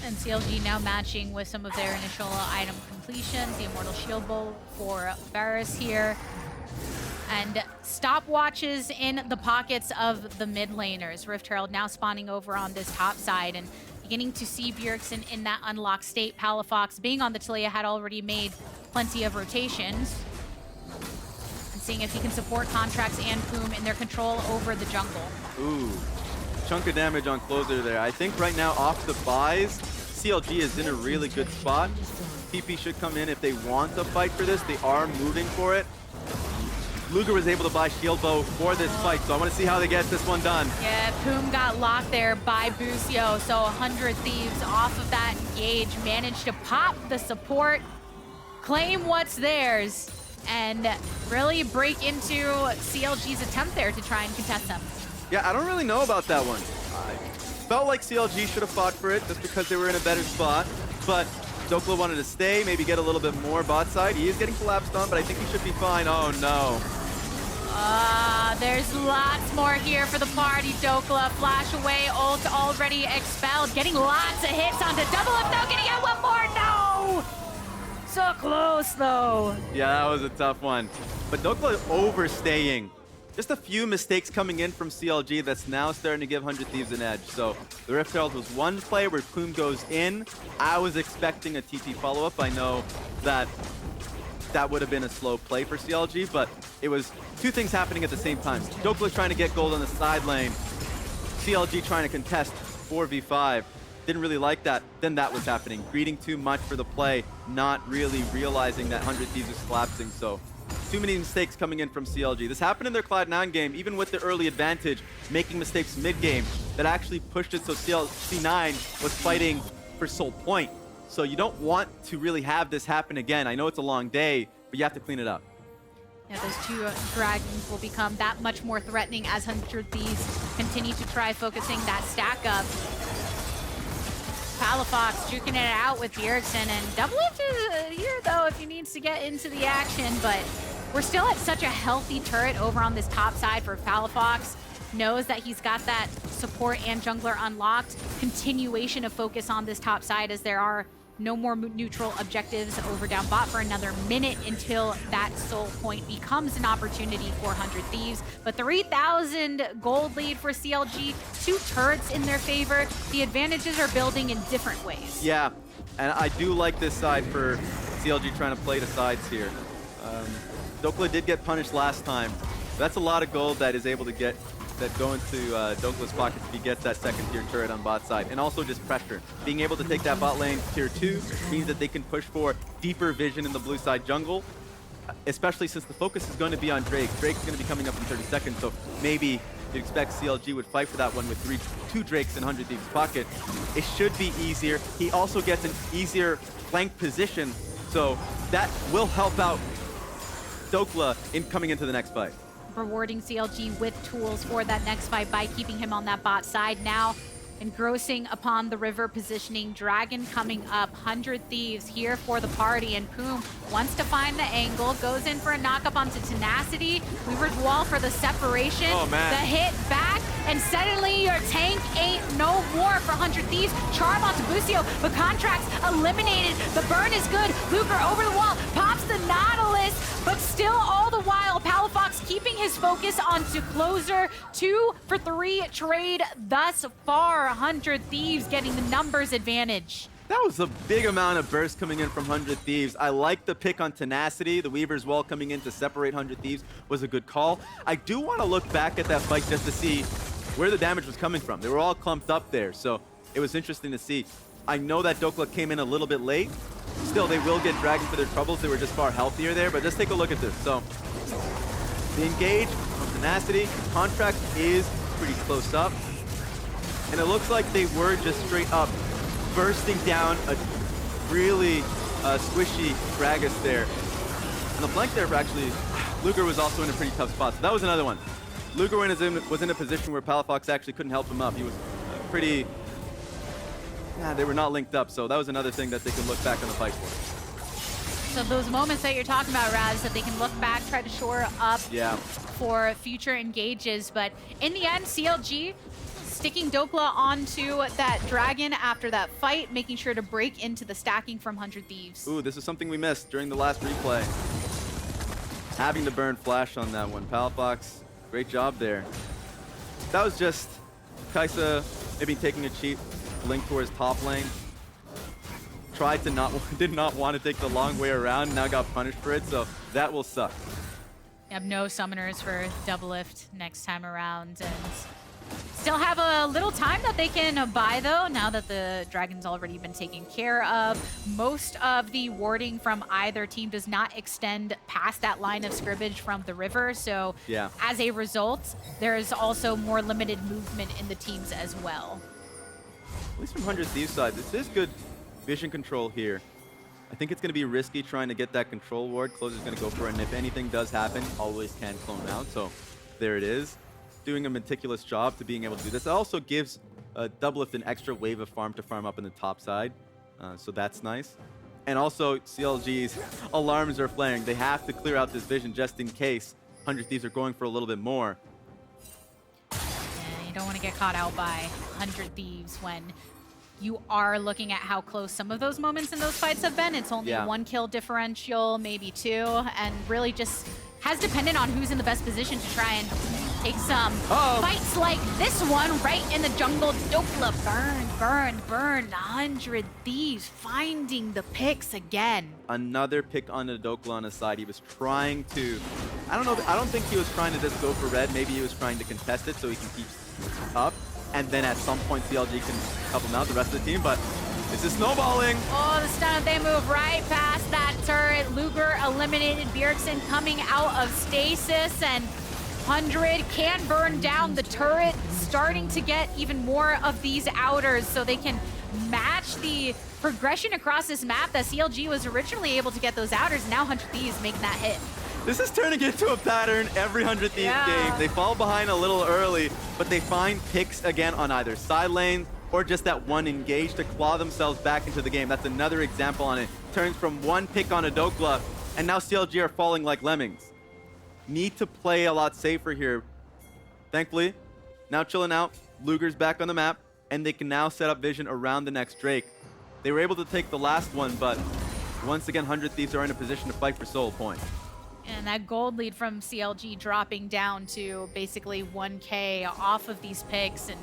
And CLG now matching with some of their initial item completions. The Immortal Shield Bowl for Varus here. And stopwatches in the pockets of the mid laners. Rift Herald now spawning over on this top side and beginning to see Bjergsen in that unlocked state. Palafox, being on the Taliyah, had already made plenty of rotations. And seeing if he can support Contractz and Poome in their control over the jungle. Ooh, chunk of damage on Closer there. I think right now off the buys, CLG is in a really good spot. TP should come in if they want to fight for this. They are moving for it. Luger was able to buy Shield Bow for this fight, so I want to see how they get this one done. Yeah, Poome got locked there by Busio, so 100 Thieves off of that engage managed to pop the support, claim what's theirs, and really break into CLG's attempt there to try and contest them. Yeah, I don't really know about that one. I felt like CLG should have fought for it just because they were in a better spot, but Dhokla wanted to stay, maybe get a little bit more bot side. He is getting collapsed on, but I think he should be fine. Oh no. There's lots more here for the party. Dhokla, flash away, ult already expelled. Getting lots of hits onto Doublelift though, getting out one more, no! So close though. Yeah, that was a tough one. But Dhokla overstaying. Just a few mistakes coming in from CLG that's now starting to give 100 Thieves an edge. So the Rift Herald was one play where Poome goes in. I was expecting a TP follow-up. I know that would have been a slow play for CLG, but it was two things happening at the same time. Dhokla trying to get gold on the side lane. CLG trying to contest 4v5. Didn't really like that. Then that was happening. Greeting too much for the play, not really realizing that 100 Thieves was collapsing. So too many mistakes coming in from CLG. This happened in their Cloud9 game, even with the early advantage, making mistakes mid-game that actually pushed it so C9 was fighting for Soul Point. So you don't want to really have this happen again. I know it's a long day, but you have to clean it up. Yeah, those two dragons will become that much more threatening as 100 Thieves continue to try focusing that stack up. Palafox juking it out with Bjergsen, and Doublelift is here though if he needs to get into the action, but we're still at such a healthy turret over on this top side for Palafox. Knows that he's got that support and jungler unlocked. Continuation of focus on this top side as there are no more neutral objectives over down bot for another minute until that Soul Point becomes an opportunity for 100 Thieves. But 3,000 gold lead for CLG, 2 turrets in their favor. The advantages are building in different ways. Yeah, and I do like this side for CLG trying to play the sides here. Dhokla did get punished last time. That's a lot of gold that is able to get that go into Dhokla's pockets if he gets that second tier turret on bot side. And also just pressure. Being able to take that bot lane tier 2 means that they can push for deeper vision in the blue side jungle, especially since the focus is going to be on Drake. Drake's going to be coming up in 30 seconds, so maybe you'd expect CLG would fight for that one with 2 Drakes in 100 Thieves' pocket. It should be easier. He also gets an easier flank position, so that will help out Dhokla in coming into the next fight. Rewarding CLG with tools for that next fight by keeping him on that bot side. Now engrossing upon the river positioning. Dragon coming up. 100 Thieves here for the party, and Poome wants to find the angle, goes in for a knock-up onto Tenacity. Weaver's Wall for the separation. Oh, man. The hit back, and suddenly your tank ain't no more for 100 Thieves. Charm onto Busio, but Contractz eliminated. The burn is good. Luger over the wall, pops the Nautilus, but still all the while, Palafox keeping his focus onto closer. 2 for 3 trade thus far. 100 Thieves getting the numbers advantage. That was a big amount of burst coming in from 100 Thieves. I like the pick on Tenacity. The Weaver's Wall coming in to separate 100 Thieves was a good call. I do want to look back at that fight just to see where the damage was coming from. They were all clumped up there, so it was interesting to see. I know that Dhokla came in a little bit late. Still, they will get dragged for their troubles. They were just far healthier there, but just take a look at this. So, the engage from Tenacity. Contractz is pretty close up. And it looks like they were just straight up bursting down a really squishy Gragas there. And the flank there, actually, Luger was also in a pretty tough spot. So that was another one. Luger was in a position where Palafox actually couldn't help him up. He was pretty... Yeah, they were not linked up, so that was another thing that they could look back on the fight for. So those moments that you're talking about, Raz, that they can look back, try to shore up for future engages. But in the end, CLG sticking Dhokla onto that dragon after that fight, making sure to break into the stacking from 100 Thieves. Ooh, this is something we missed during the last replay. Having to burn flash on that one. Palafox, great job there. That was just Kai'Sa maybe taking a cheap link towards top lane. Tried to did not want to take the long way around, now got punished for it, so that will suck. You have no summoners for Doublelift next time around, and still have a little time that they can buy, though, now that the dragon's already been taken care of. Most of the warding from either team does not extend past that line of scrimmage from the river, so as a result, there is also more limited movement in the teams as well. At least from 100 Thieves side, this is good vision control here. I think it's going to be risky trying to get that control ward. Closer's going to go for it, and if anything does happen, always can clone out, so there it is. Doing a meticulous job to being able to do this. It also gives Doublelift an extra wave of farm to farm up in the top side, so that's nice. And also, CLG's alarms are flaring. They have to clear out this vision just in case 100 Thieves are going for a little bit more. Yeah, you don't want to get caught out by 100 Thieves when you are looking at how close some of those moments in those fights have been. It's only 1 kill differential, maybe 2, and really just has depended on who's in the best position to try and take some fights like this one right in the jungle. Dhokla, burn. 100 Thieves finding the picks again. Another pick on the Dhokla on his side. He was trying to, I don't think he was trying to just go for red. Maybe he was trying to contest it so he can keep up. and then at some point CLG can help them out, the rest of the team, but this is snowballing. Oh, the stun, they move right past that turret. Luger eliminated. Bjergsen coming out of stasis, and 100 can burn down the turret, starting to get even more of these outers so they can match the progression across this map that CLG was originally able to get those outers. Now 100 Thieves making that hit. This is turning into a pattern every 100 Thieves game. They fall behind a little early, but they find picks again on either side lane or just that one engage to claw themselves back into the game. That's another example on it. Turns from one pick on a Dhokla, and now CLG are falling like lemmings. Need to play a lot safer here. Thankfully, now chilling out, Luger's back on the map, and they can now set up vision around the next Drake. They were able to take the last one, but once again, 100 Thieves are in a position to fight for solo point. And that gold lead from CLG dropping down to basically 1K off of these picks. And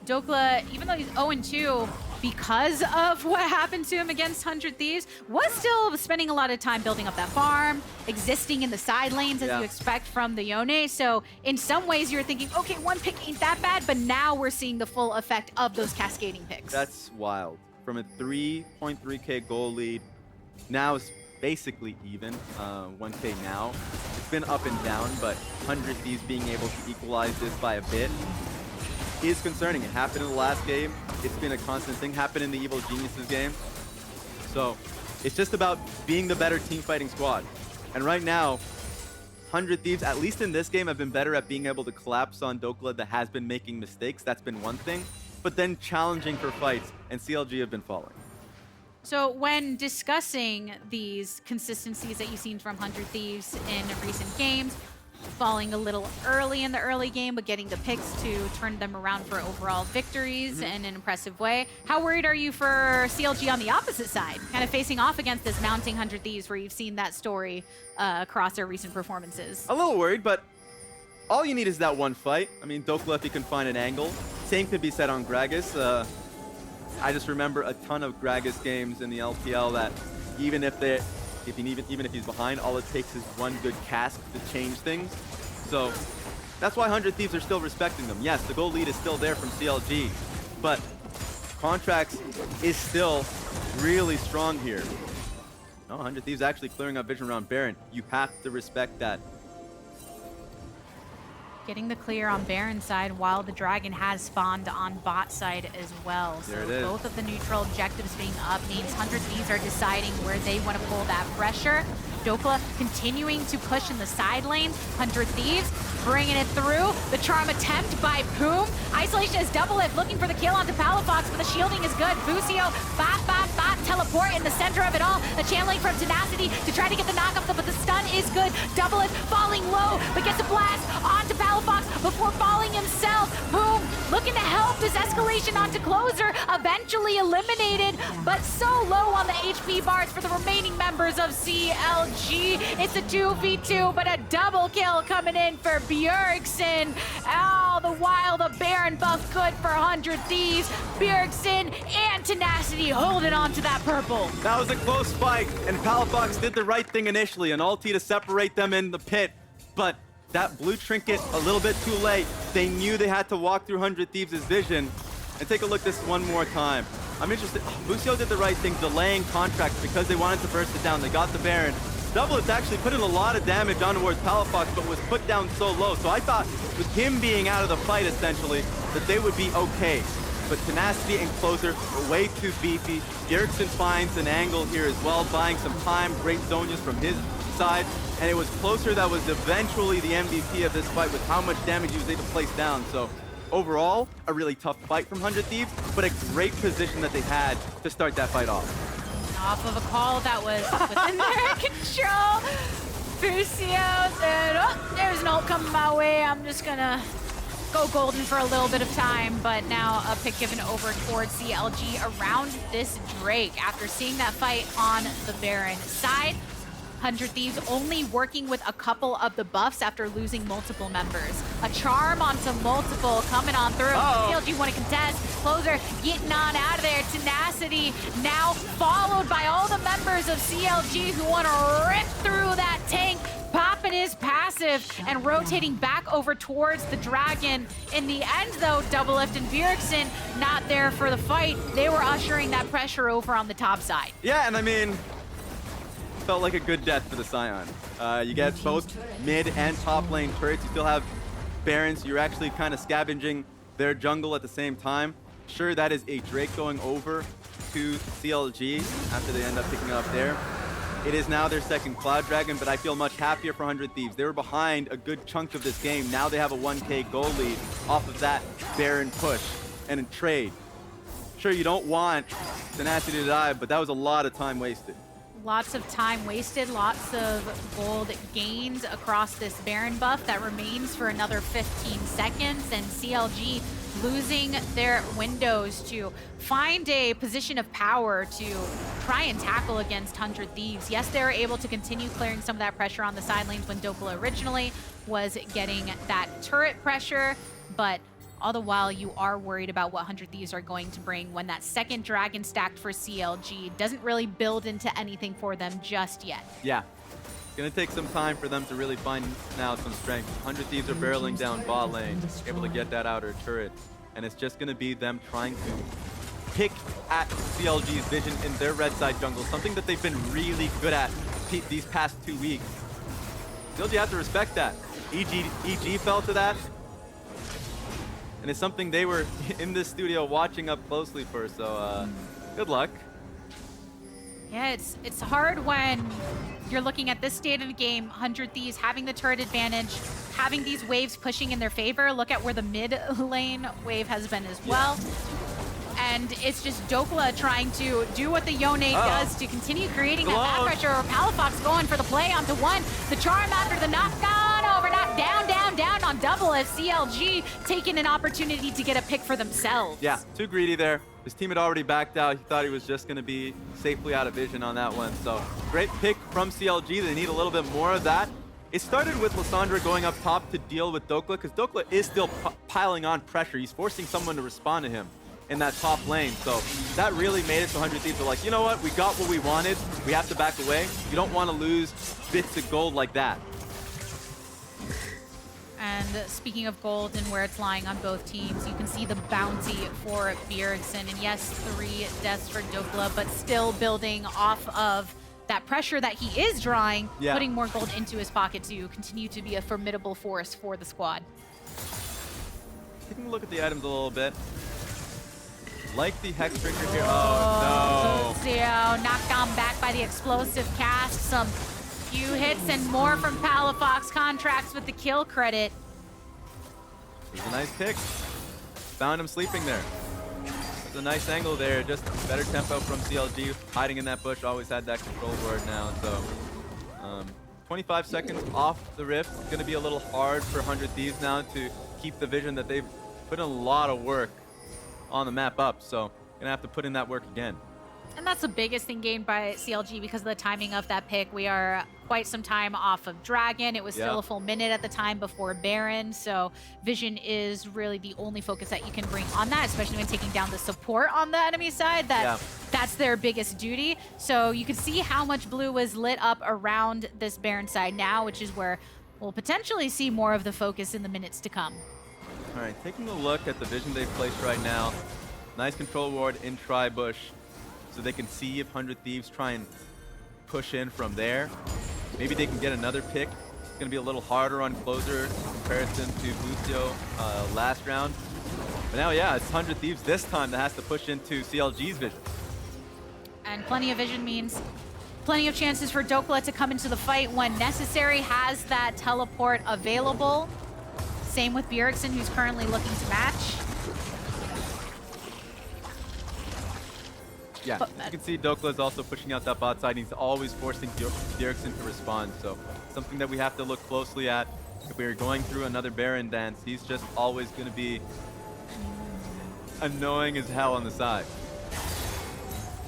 Dhokla, even though he's 0-2 because of what happened to him against 100 Thieves, was still spending a lot of time building up that farm, existing in the side lanes as you expect from the Yone. So in some ways you're thinking, okay, one pick ain't that bad, but now we're seeing the full effect of those cascading picks. That's wild. From a 3.3K goal lead, now it's basically even, 1K now. It's been up and down, but 100 Thieves being able to equalize this by a bit is concerning. It happened in the last game. It's been a constant thing. Happened in the Evil Geniuses game. So it's just about being the better team fighting squad. And right now, 100 Thieves, at least in this game, have been better at being able to collapse on Dhokla that has been making mistakes. That's been one thing. But then challenging for fights, and CLG have been falling. So when discussing these consistencies that you've seen from 100 Thieves in recent games, falling a little early in the early game, but getting the picks to turn them around for overall victories in an impressive way. How worried are you for CLG on the opposite side, kind of facing off against this mounting 100 Thieves where you've seen that story across their recent performances? A little worried, but all you need is that one fight. I mean, Dhokla, if he can find an angle. Same could be said on Gragas. I just remember a ton of Gragas games in the LPL that even if he's behind, all it takes is one good cast to change things. So that's why 100 Thieves are still respecting them. Yes, the goal lead is still there from CLG, but Contractz is still really strong here. No, 100 Thieves actually clearing up vision around Baron. You have to respect that. Getting the clear on Baron's side while the Dragon has spawned on bot side as well. So both of the neutral objectives being up means 100 Thieves are deciding where they want to pull that pressure. Dhokla continuing to push in the side lanes. 100 Thieves bringing it through. The charm attempt by Poome. Isolation is Doublelift looking for the kill onto Palafox, but the shielding is good. Busio, bot, teleport in the center of it all. A channeling from Tenacity to try to get the knockup, but the stun is good. Doublelift falling low, but gets a blast onto Palafox before falling himself. Poome looking to help this escalation onto Closer, eventually eliminated, but so low on the HP bars for the remaining members of CLG. It's a 2v2, but a double kill coming in for Bjergsen. All the while, the Baron buff good for 100 Thieves. Bjergsen and Tenacity holding on to that purple. That was a close fight, and Palafox did the right thing initially, an ulti to separate them in the pit, but that blue trinket a little bit too late. They knew they had to walk through 100 Thieves' vision. And take a look this one more time. I'm interested. Busio did the right thing, delaying Contractz because they wanted to burst it down. They got the Baron. Doublelift actually put in a lot of damage on towards Palafox, but was put down so low. So I thought with him being out of the fight, essentially, that they would be okay. But Tenacity and Closer are way too beefy. Bjergsen finds an angle here as well, buying some time. Great Zonias from his side. And it was Closer that was eventually the MVP of this fight with how much damage he was able to place down. So overall, a really tough fight from 100 Thieves, but a great position that they had to start that fight off. Off of a call that was within their control. Busio said, oh, there's an ult coming my way. I'm just gonna go golden for a little bit of time, but now a pick given over towards CLG around this Drake after seeing that fight on the Baron side. 100 Thieves only working with a couple of the buffs after losing multiple members. A charm onto multiple coming on through. CLG want to contest. Closer getting on out of there. Tenacity now followed by all the members of CLG who want to rip through that tank. popping his passive and rotating back over towards the dragon. In the end, though, Doublelift and Bjergsen not there for the fight. They were ushering that pressure over on the top side. Yeah, and I mean, felt like a good death for the Sion. You get both mid and top lane turrets. You still have Barons. You're actually kind of scavenging their jungle at the same time. Sure, that is a Drake going over to CLG after they end up picking up there. It is now their second Cloud Dragon, but I feel much happier for 100 Thieves. They were behind a good chunk of this game. Now they have a 1K goal lead off of that Baron push and in trade. Sure, you don't want Tenacity to die, but that was a lot of time wasted. Lots of time wasted, lots of gold gains across this Baron buff that remains for another 15 seconds, and CLG losing their windows to find a position of power to try and tackle against 100 Thieves. Yes, they were able to continue clearing some of that pressure on the side lanes when Dhokla originally was getting that turret pressure, but all the while, you are worried about what 100 Thieves are going to bring when that second dragon stacked for CLG doesn't really build into anything for them just yet. Yeah. It's going to take some time for them to really find now some strength. 100 Thieves are barreling down bot lane, able to get that outer turret. And it's just going to be them trying to pick at CLG's vision in their red side jungle, something that they've been really good at these past 2 weeks. CLG have to respect that. EG fell to that. And it's something they were in this studio watching up closely for, so good luck. Yeah, it's hard when you're looking at this state of the game, 100 Thieves having the turret advantage, having these waves pushing in their favor. Look at where the mid lane wave has been as well. And it's just Dhokla trying to do what the Yone does to continue creating that back pressure. Palafox going for the play onto one. The charm after the knockdown over, knock down on Doublelift. CLG taking an opportunity to get a pick for themselves. Yeah, too greedy there. His team had already backed out. He thought he was just going to be safely out of vision on that one. So great pick from CLG. They need a little bit more of that. It started with Lissandra going up top to deal with Dhokla, because Dhokla is still piling on pressure. He's forcing someone to respond to him in that top lane. So that really made it so 100 Thieves are like, you know what? We got what we wanted. We have to back away. You don't want to lose bits of gold like that. And speaking of gold and where it's lying on both teams, you can see the bounty for Bjergsen. And yes, 3 deaths for Dhokla, but still building off of that pressure that he is drawing, putting more gold into his pocket to continue to be a formidable force for the squad. Taking a look at the items a little bit. Like the Hex Drinker here. Oh, no. Busio knocked down back by the explosive cast. Some few hits and more from Palafox. Contractz with the kill credit. It was a nice pick. Found him sleeping there. It's a nice angle there. Just better tempo from CLG. Hiding in that bush. Always had that control board now. So 25 seconds off the rift. It's going to be a little hard for 100 Thieves now to keep the vision that they've put in a lot of work on the map up, so gonna have to put in that work again. And that's the biggest thing gained by CLG because of the timing of that pick. We are quite some time off of Dragon. It was still a full minute at the time before Baron, so vision is really the only focus that you can bring on that, especially when taking down the support on the enemy side. That's their biggest duty. So you can see how much blue was lit up around this Baron side now, which is where we'll potentially see more of the focus in the minutes to come. All right, taking a look at the vision they've placed right now. Nice control ward in Tri-Bush, so they can see if 100 Thieves try and push in from there. Maybe they can get another pick. It's going to be a little harder on closer in comparison to Busio last round. But now, yeah, it's 100 Thieves this time that has to push into CLG's vision. And plenty of vision means plenty of chances for Dhokla to come into the fight when necessary, has that teleport available. Same with Bjergsen, who's currently looking to match. Yeah, you can see Dhokla is also pushing out that bot side. He's always forcing Bjergsen to respond. So something that we have to look closely at. If we're going through another Baron dance, he's just always going to be annoying as hell on the side.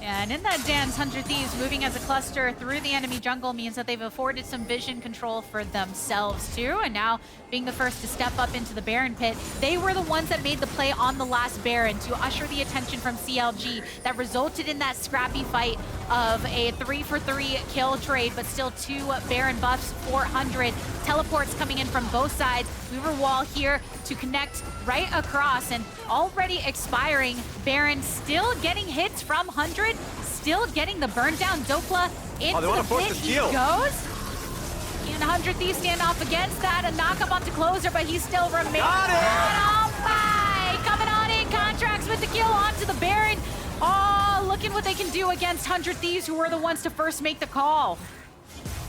And in that dance, 100 Thieves moving as a cluster through the enemy jungle means that they've afforded some vision control for themselves too. And now being the first to step up into the Baron pit, they were the ones that made the play on the last Baron to usher the attention from CLG that resulted in that scrappy fight of a 3-for-3 kill trade, but still 2 Baron buffs, 400. Teleports coming in from both sides. Weaver Wall here to connect right across and already expiring. Baron still getting hits from 100, still getting the burn down. Dhokla into the pit he goes. And 100 Thieves stand off against that. A knock up onto Closer, but he still remains. Got it! Oh my! Coming on in, Contractz with the kill onto the Baron. Oh, looking what they can do against 100 Thieves, who were the ones to first make the call.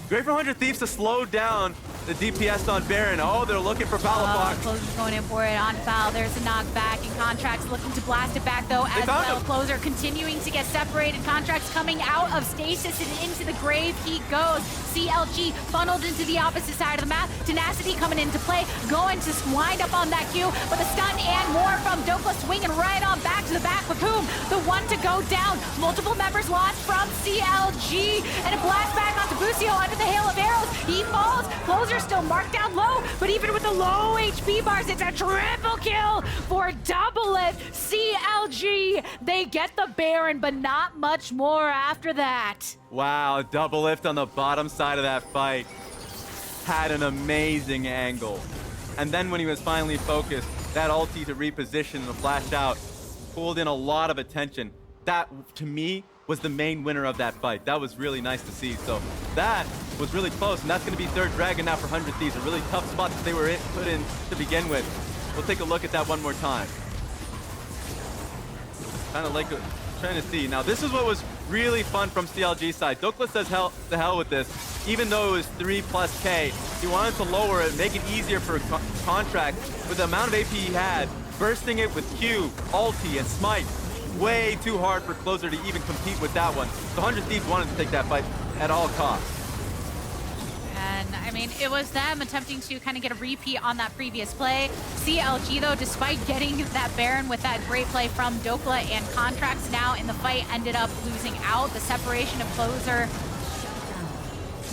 Great for 100 Thieves to slow down the DPS on Baron. Oh, they're looking for Palafox. Closer's going in for it on foul. There's a knockback, and Contractz looking to blast it back though as well. Closer continuing to get separated. Contractz coming out of stasis and into the grave he goes. CLG funneled into the opposite side of the map. Tenacity coming into play, going to wind up on that Q, but the stun and more from Dhokla swinging right on back to the back for Poome. The one to go down. Multiple members lost from CLG, and a blast back onto Busio under the hail of arrows. He falls. Closer still marked down low, but even with the low HP bars, it's a triple kill for Doublelift. CLG, they get the Baron, but not much more after that. Wow, Doublelift on the bottom side of that fight had an amazing angle. And then when he was finally focused, that ulti to reposition and the flash out pulled in a lot of attention. That, to me, was the main winner of that fight. That was really nice to see. So that was really close, and that's going to be third dragon now for 100 Thieves. A really tough spot that they were put in to begin with. We'll take a look at that one more time. Kind of like trying to see. Now, this is what was really fun from CLG side. Dhokla says the hell with this. Even though it was 3+K, he wanted to lower it, make it easier for Contractz. With the amount of AP he had, bursting it with Q, ulti, and smite. Way too hard for Closer to even compete with that one. So 100 Thieves wanted to take that fight at all costs. And I mean, it was them attempting to kind of get a repeat on that previous play. CLG though, despite getting that Baron with that great play from Dhokla and Contractz now in the fight, ended up losing out. The separation of Closer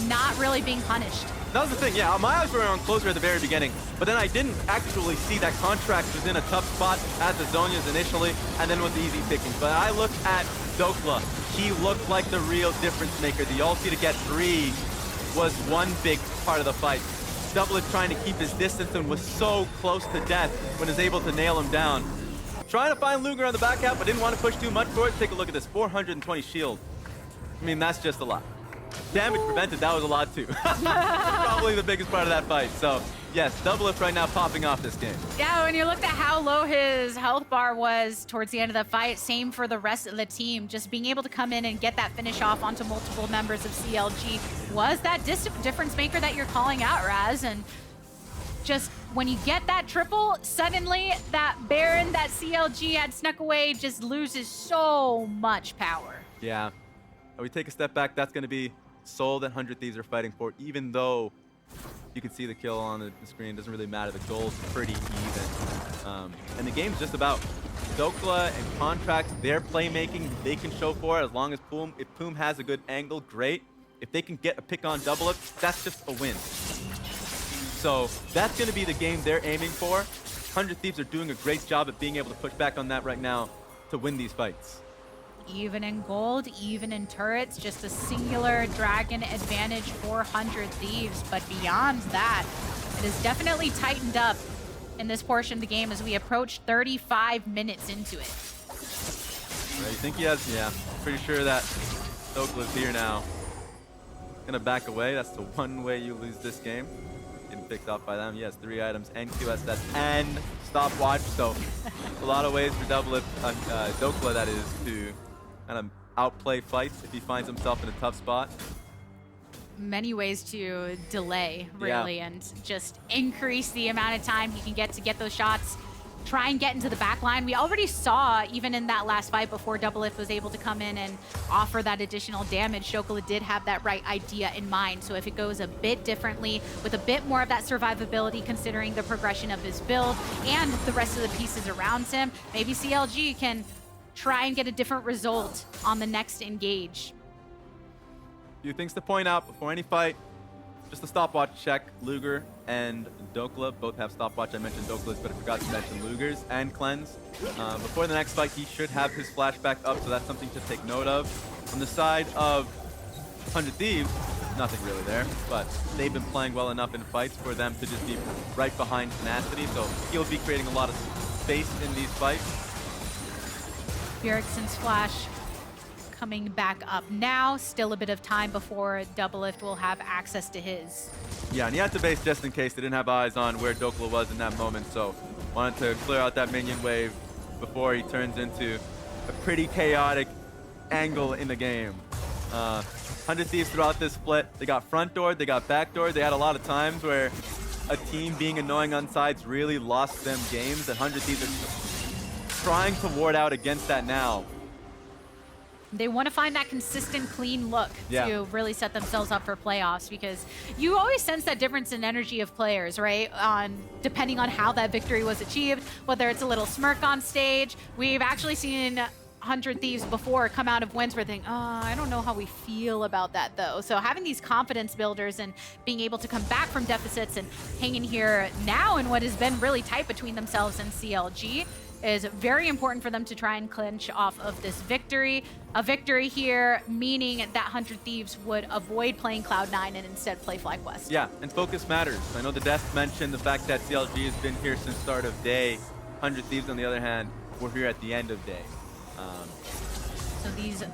not really being punished. That was the thing, yeah, my eyes were on Closer at the very beginning, but then I didn't actually see that Contractz was in a tough spot as the Zhonya's initially, and then was easy picking. But I looked at Dhokla. He looked like the real difference maker. The ulti to get 3 was one big part of the fight. Doublelift trying to keep his distance and was so close to death when he was able to nail him down. Trying to find Luger on the back half, but didn't want to push too much for it. Take a look at this, 420 shield. I mean, that's just a lot. Damage prevented, that was a lot too. Probably the biggest part of that fight. So yes, Doublelift right now popping off this game. Yeah, when you looked at how low his health bar was towards the end of the fight, same for the rest of the team. Just being able to come in and get that finish off onto multiple members of CLG was that difference maker that you're calling out, Raz. And just when you get that triple, suddenly that Baron that CLG had snuck away just loses so much power. Yeah. We take a step back, that's going to be soul that 100 Thieves are fighting for, even though you can see the kill on the screen. Doesn't really matter. The goal's pretty even. And the game's just about Dhokla and Contractz, their playmaking they can show for it as long as Poome, if Poome has a good angle, great. If they can get a pick on Doublelift, that's just a win. So that's going to be the game they're aiming for. 100 Thieves are doing a great job at being able to push back on that right now to win these fights. Even in gold, even in turrets, just a singular dragon advantage for 100 Thieves. But beyond that, it has definitely tightened up in this portion of the game as we approach 35 minutes into it. Right, you think he has? Yeah, pretty sure that Dhokla is here now. Gonna back away. That's the one way you lose this game. Getting picked off by them. He has 3 items and QS, that's and stopwatch. So a lot of ways for Dhokla, that is, to kind of outplay fights if he finds himself in a tough spot. Many ways to delay, really, and just increase the amount of time he can get to get those shots. Try and get into the back line. We already saw, even in that last fight before Doublelift was able to come in and offer that additional damage, Dhokla did have that right idea in mind. So if it goes a bit differently, with a bit more of that survivability considering the progression of his build and the rest of the pieces around him, maybe CLG can try and get a different result on the next engage. Few things to point out before any fight. Just a stopwatch check. Luger and Dhokla both have stopwatch. I mentioned Dhoklas, but I forgot to mention Luger's and Cleanse. Before the next fight, he should have his flashback up, so that's something to take note of. On the side of 100 Thieves, nothing really there, but they've been playing well enough in fights for them to just be right behind Tenacity, so he'll be creating a lot of space in these fights. Bjergsen's flash coming back up now. Still a bit of time before Doublelift will have access to his. Yeah, and he had to base just in case they didn't have eyes on where Dhokla was in that moment, so wanted to clear out that minion wave before he turns into a pretty chaotic angle in the game. 100 Thieves throughout this split, they got front door, they got back door. They had a lot of times where a team being annoying on sides really lost them games, and 100 Thieves are trying to ward out against that now. They want to find that consistent, clean look to really set themselves up for playoffs, because you always sense that difference in energy of players, right? Depending on how that victory was achieved, whether it's a little smirk on stage. We've actually seen 100 Thieves before come out of wins where they think, oh, I don't know how we feel about that though. So having these confidence builders and being able to come back from deficits and hang in here now in what has been really tight between themselves and CLG is very important for them to try and clinch off of this victory. A victory here, meaning that 100 Thieves would avoid playing Cloud9 and instead play FlyQuest. Yeah, and focus matters. I know the desk mentioned the fact that CLG has been here since start of day. 100 Thieves, on the other hand, were here at the end of day. So these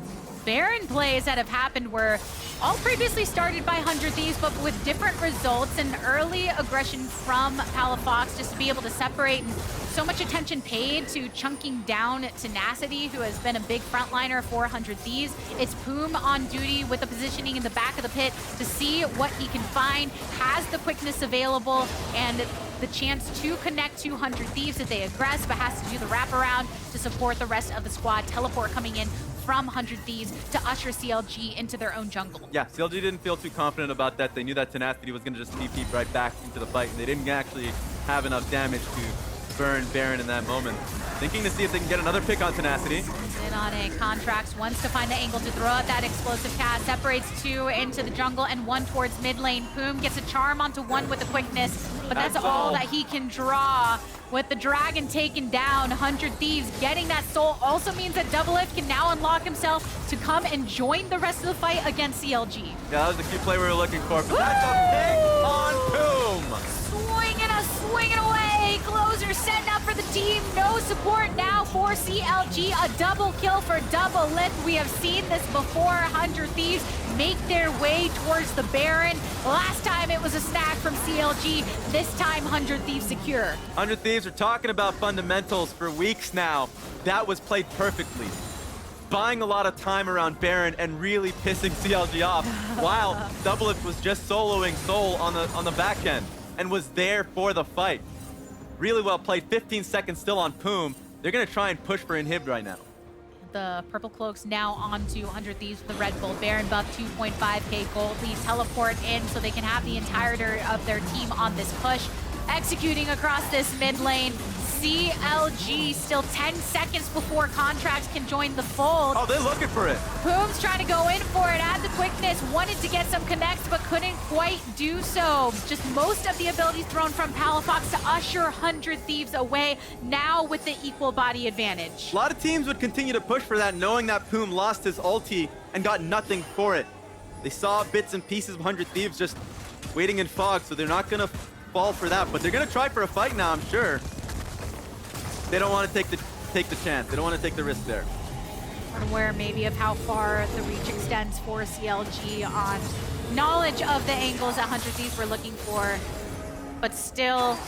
Baron plays that have happened were all previously started by 100 Thieves, but with different results and early aggression from Palafox just to be able to separate, and so much attention paid to chunking down Tenacity, who has been a big frontliner for 100 Thieves. It's Poome on duty with the positioning in the back of the pit to see what he can find, has the quickness available, and the chance to connect to 100 Thieves if they aggress, but has to do the wraparound to support the rest of the squad. Teleport coming in from 100 Thieves to usher CLG into their own jungle. Yeah, CLG didn't feel too confident about that. They knew that Tenacity was going to just TP right back into the fight, and they didn't actually have enough damage to burn Baron in that moment. Thinking to see if they can get another pick on Tenacity. In on a Contractz, wants to find the angle to throw out that explosive cast. Separates two into the jungle and one towards mid lane. Poome gets a charm onto one with the quickness, but that's all that he can draw. With the dragon taken down, 100 Thieves getting that soul also means that Doublelift can now unlock himself to come and join the rest of the fight against CLG. Yeah, that was the key play we were looking for. But that's a pick on Poome. Swinging away. Closer setting up for the team. No support now for CLG. A double kill for Doublelift. We have seen this before. 100 Thieves make their way towards the Baron. Last time it was a snag from CLG. This time 100 Thieves secure. 100 Thieves are talking about fundamentals for weeks now. That was played perfectly. Buying a lot of time around Baron and really pissing CLG off while Doublelift was just soloing Soul on the back end and was there for the fight. Really well played. 15 seconds still on Poome. They're going to try and push for inhib right now. The purple cloaks now onto 100 Thieves with the Red Bull. Baron buff 2.5k gold. Lead teleport in so they can have the entirety of their team on this push. Executing across this mid lane. CLG still 10 seconds before Contractz can join the fold. Oh, they're looking for it. Poome's trying to go in for it, add the quickness, wanted to get some connects, but couldn't quite do so. Just most of the abilities thrown from Palafox to usher 100 Thieves away, now with the equal body advantage. A lot of teams would continue to push for that, knowing that Poome lost his ulti and got nothing for it. They saw bits and pieces of 100 Thieves just waiting in fog, so they're not going to fall for that, but they're going to try for a fight now, I'm sure. They don't want to take the chance. They don't want to take the risk there. Unaware maybe of how far the reach extends for CLG on knowledge of the angles that 100 Thieves were looking for. But still,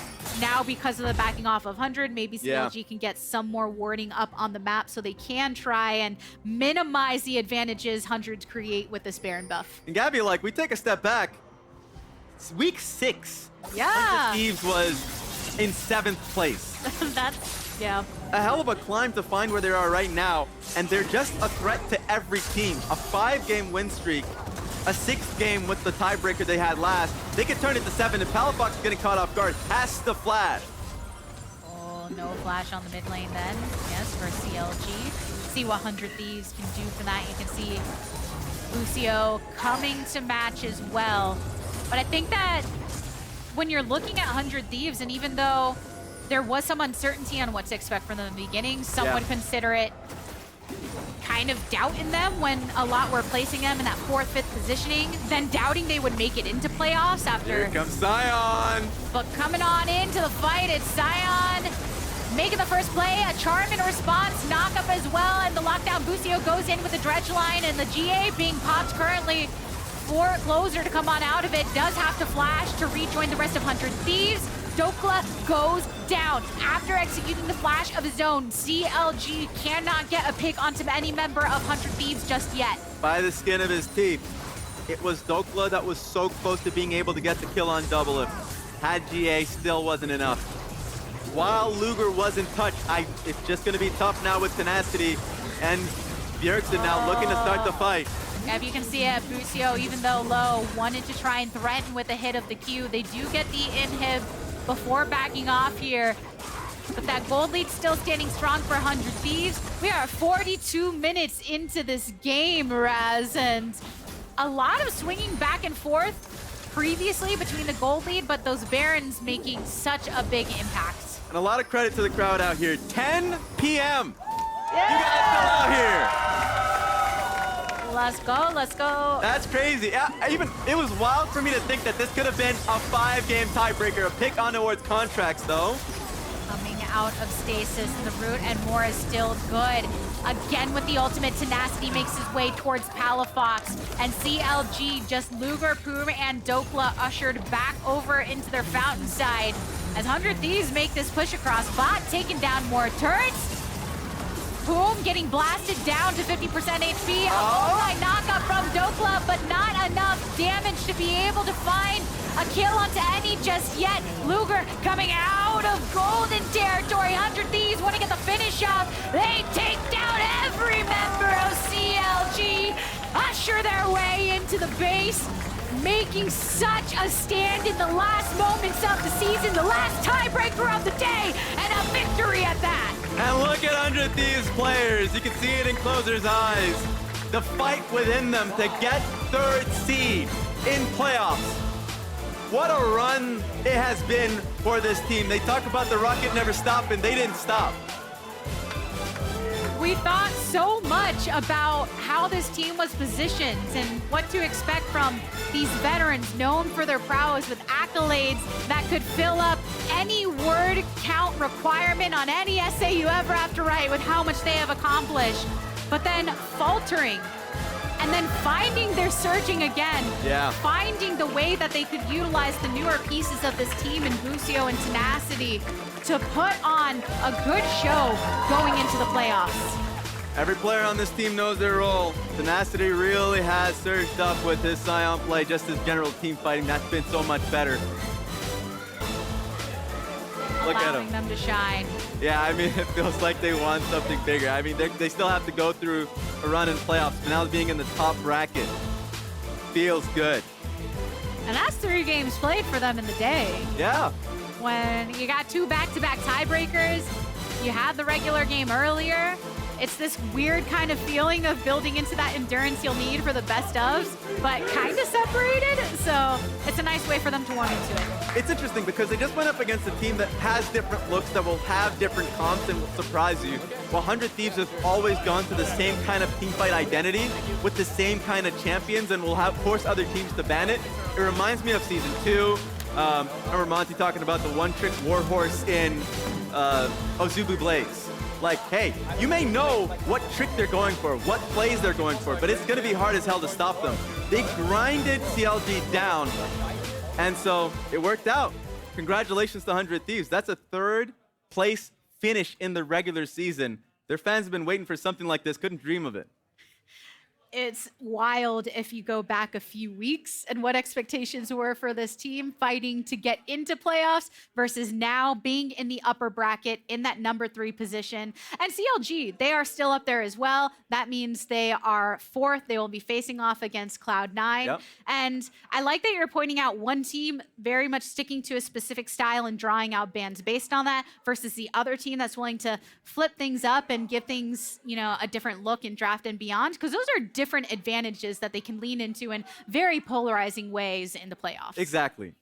now because of the backing off of 100, maybe CLG can get some more warding up on the map so they can try and minimize the advantages 100s create with this Baron buff. And Gabby, like, we take a step back. It's week 6. Yeah. 100 Thieves was in 7th place. Yeah. A hell of a climb to find where they are right now, and they're just a threat to every team. A 5-game win streak, a 6th game with the tiebreaker they had last. They could turn it to 7, and Palafox getting caught off guard has to flash. Oh, no flash on the mid lane then. Yes, for CLG. see what 100 Thieves can do for that. You can see Busio coming to match as well. But I think that when you're looking at 100 Thieves, and even though there was some uncertainty on what to expect from them in the beginning, some would consider it kind of doubt in them when a lot were placing them in that 4th, 5th positioning, then doubting they would make it into playoffs after. Here comes Sion. But coming on into the fight, it's Sion making the first play, a charm in response, knock up as well, and the lockdown Busio goes in with the dredge line, and the GA being popped currently for Closer to come on out of it, does have to flash to rejoin the rest of 100 Thieves. Dhokla goes down after executing the flash of his own. CLG cannot get a pick onto any member of 100 Thieves just yet. By the skin of his teeth. It was Dhokla that was so close to being able to get the kill on Doublelift. Had GA, still wasn't enough. While Luger wasn't touched, it's just going to be tough now with Tenacity, and Bjergsen now looking to start the fight. If you can see it, Busio, even though low, wanted to try and threaten with a hit of the Q. They do get the inhib before backing off here. But that gold lead's still standing strong for 100 Thieves. We are 42 minutes into this game, Raz, and a lot of swinging back and forth previously between the gold lead, but those Barons making such a big impact. And a lot of credit to the crowd out here. 10 p.m. Yeah! You guys still out here. Let's go, let's go. That's crazy. It was wild for me to think that this could have been a 5-game tiebreaker. A pick on towards Contractz, though. Coming out of stasis, the root and more is still good. Again with the ultimate, Tenacity makes his way towards Palafox, and CLG, just Luger, Poome, and Dhokla ushered back over into their fountain side. As 100 Thieves make this push across, Bot taking down more turrets. Poome getting blasted down to 50% HP. Oh, my knockup from Dhokla, but not enough damage to be able to find a kill onto any just yet. Luger coming out of golden territory. 100 Thieves want to get the finish up. They take down every member of CLG, usher their way into the base, making such a stand in the last moments of the season, the last tiebreaker of the day, and a victory at that. And look at 100 Thieves players. You can see it in Closer's eyes. The fight within them to get 3rd seed in playoffs. What a run it has been for this team. They talk about the rocket never stopping. They didn't stop. We thought so much about how this team was positioned and what to expect from these veterans known for their prowess with accolades that could fill up any word count requirement on any essay you ever have to write with how much they have accomplished. But then faltering and then finding their surging again. Yeah. Finding the way that they could utilize the newer pieces of this team in Busio and Tenacity to put on a good show going into the playoffs. Every player on this team knows their role. Tenacity really has surged up with his Sion play, just his general team fighting. That's been so much better. Look at Allowing them to shine. Yeah, I mean, it feels like they want something bigger. I mean, they still have to go through a run in playoffs, but now being in the top bracket feels good. And that's 3 games played for them in the day. Yeah. When you got 2 back-to-back tiebreakers, you had the regular game earlier. It's this weird kind of feeling of building into that endurance you'll need for the best ofs, but kind of separated. So it's a nice way for them to warm into it. It's interesting because they just went up against a team that has different looks, that will have different comps and will surprise you. While 100 Thieves has always gone to the same kind of teamfight identity with the same kind of champions and will have force other teams to ban it. It reminds me of Season 2. I remember Monty talking about the one-trick warhorse in Ozubu Blaze. Like, hey, you may know what trick they're going for, what plays they're going for, but it's going to be hard as hell to stop them. They grinded CLG down, and so it worked out. Congratulations to 100 Thieves. That's a 3rd place finish in the regular season. Their fans have been waiting for something like this, couldn't dream of it. it's wild if you go back a few weeks and what expectations were for this team fighting to get into playoffs versus now being in the upper bracket in that number 3 position. And CLG, they are still up there as well. That means they are 4th. They will be facing off against Cloud9. Yep. And I like that you're pointing out one team very much sticking to a specific style and drawing out bans based on that versus the other team that's willing to flip things up and give things, you know, a different look in draft and beyond, because those are different advantages that they can lean into in very polarizing ways in the playoffs. Exactly.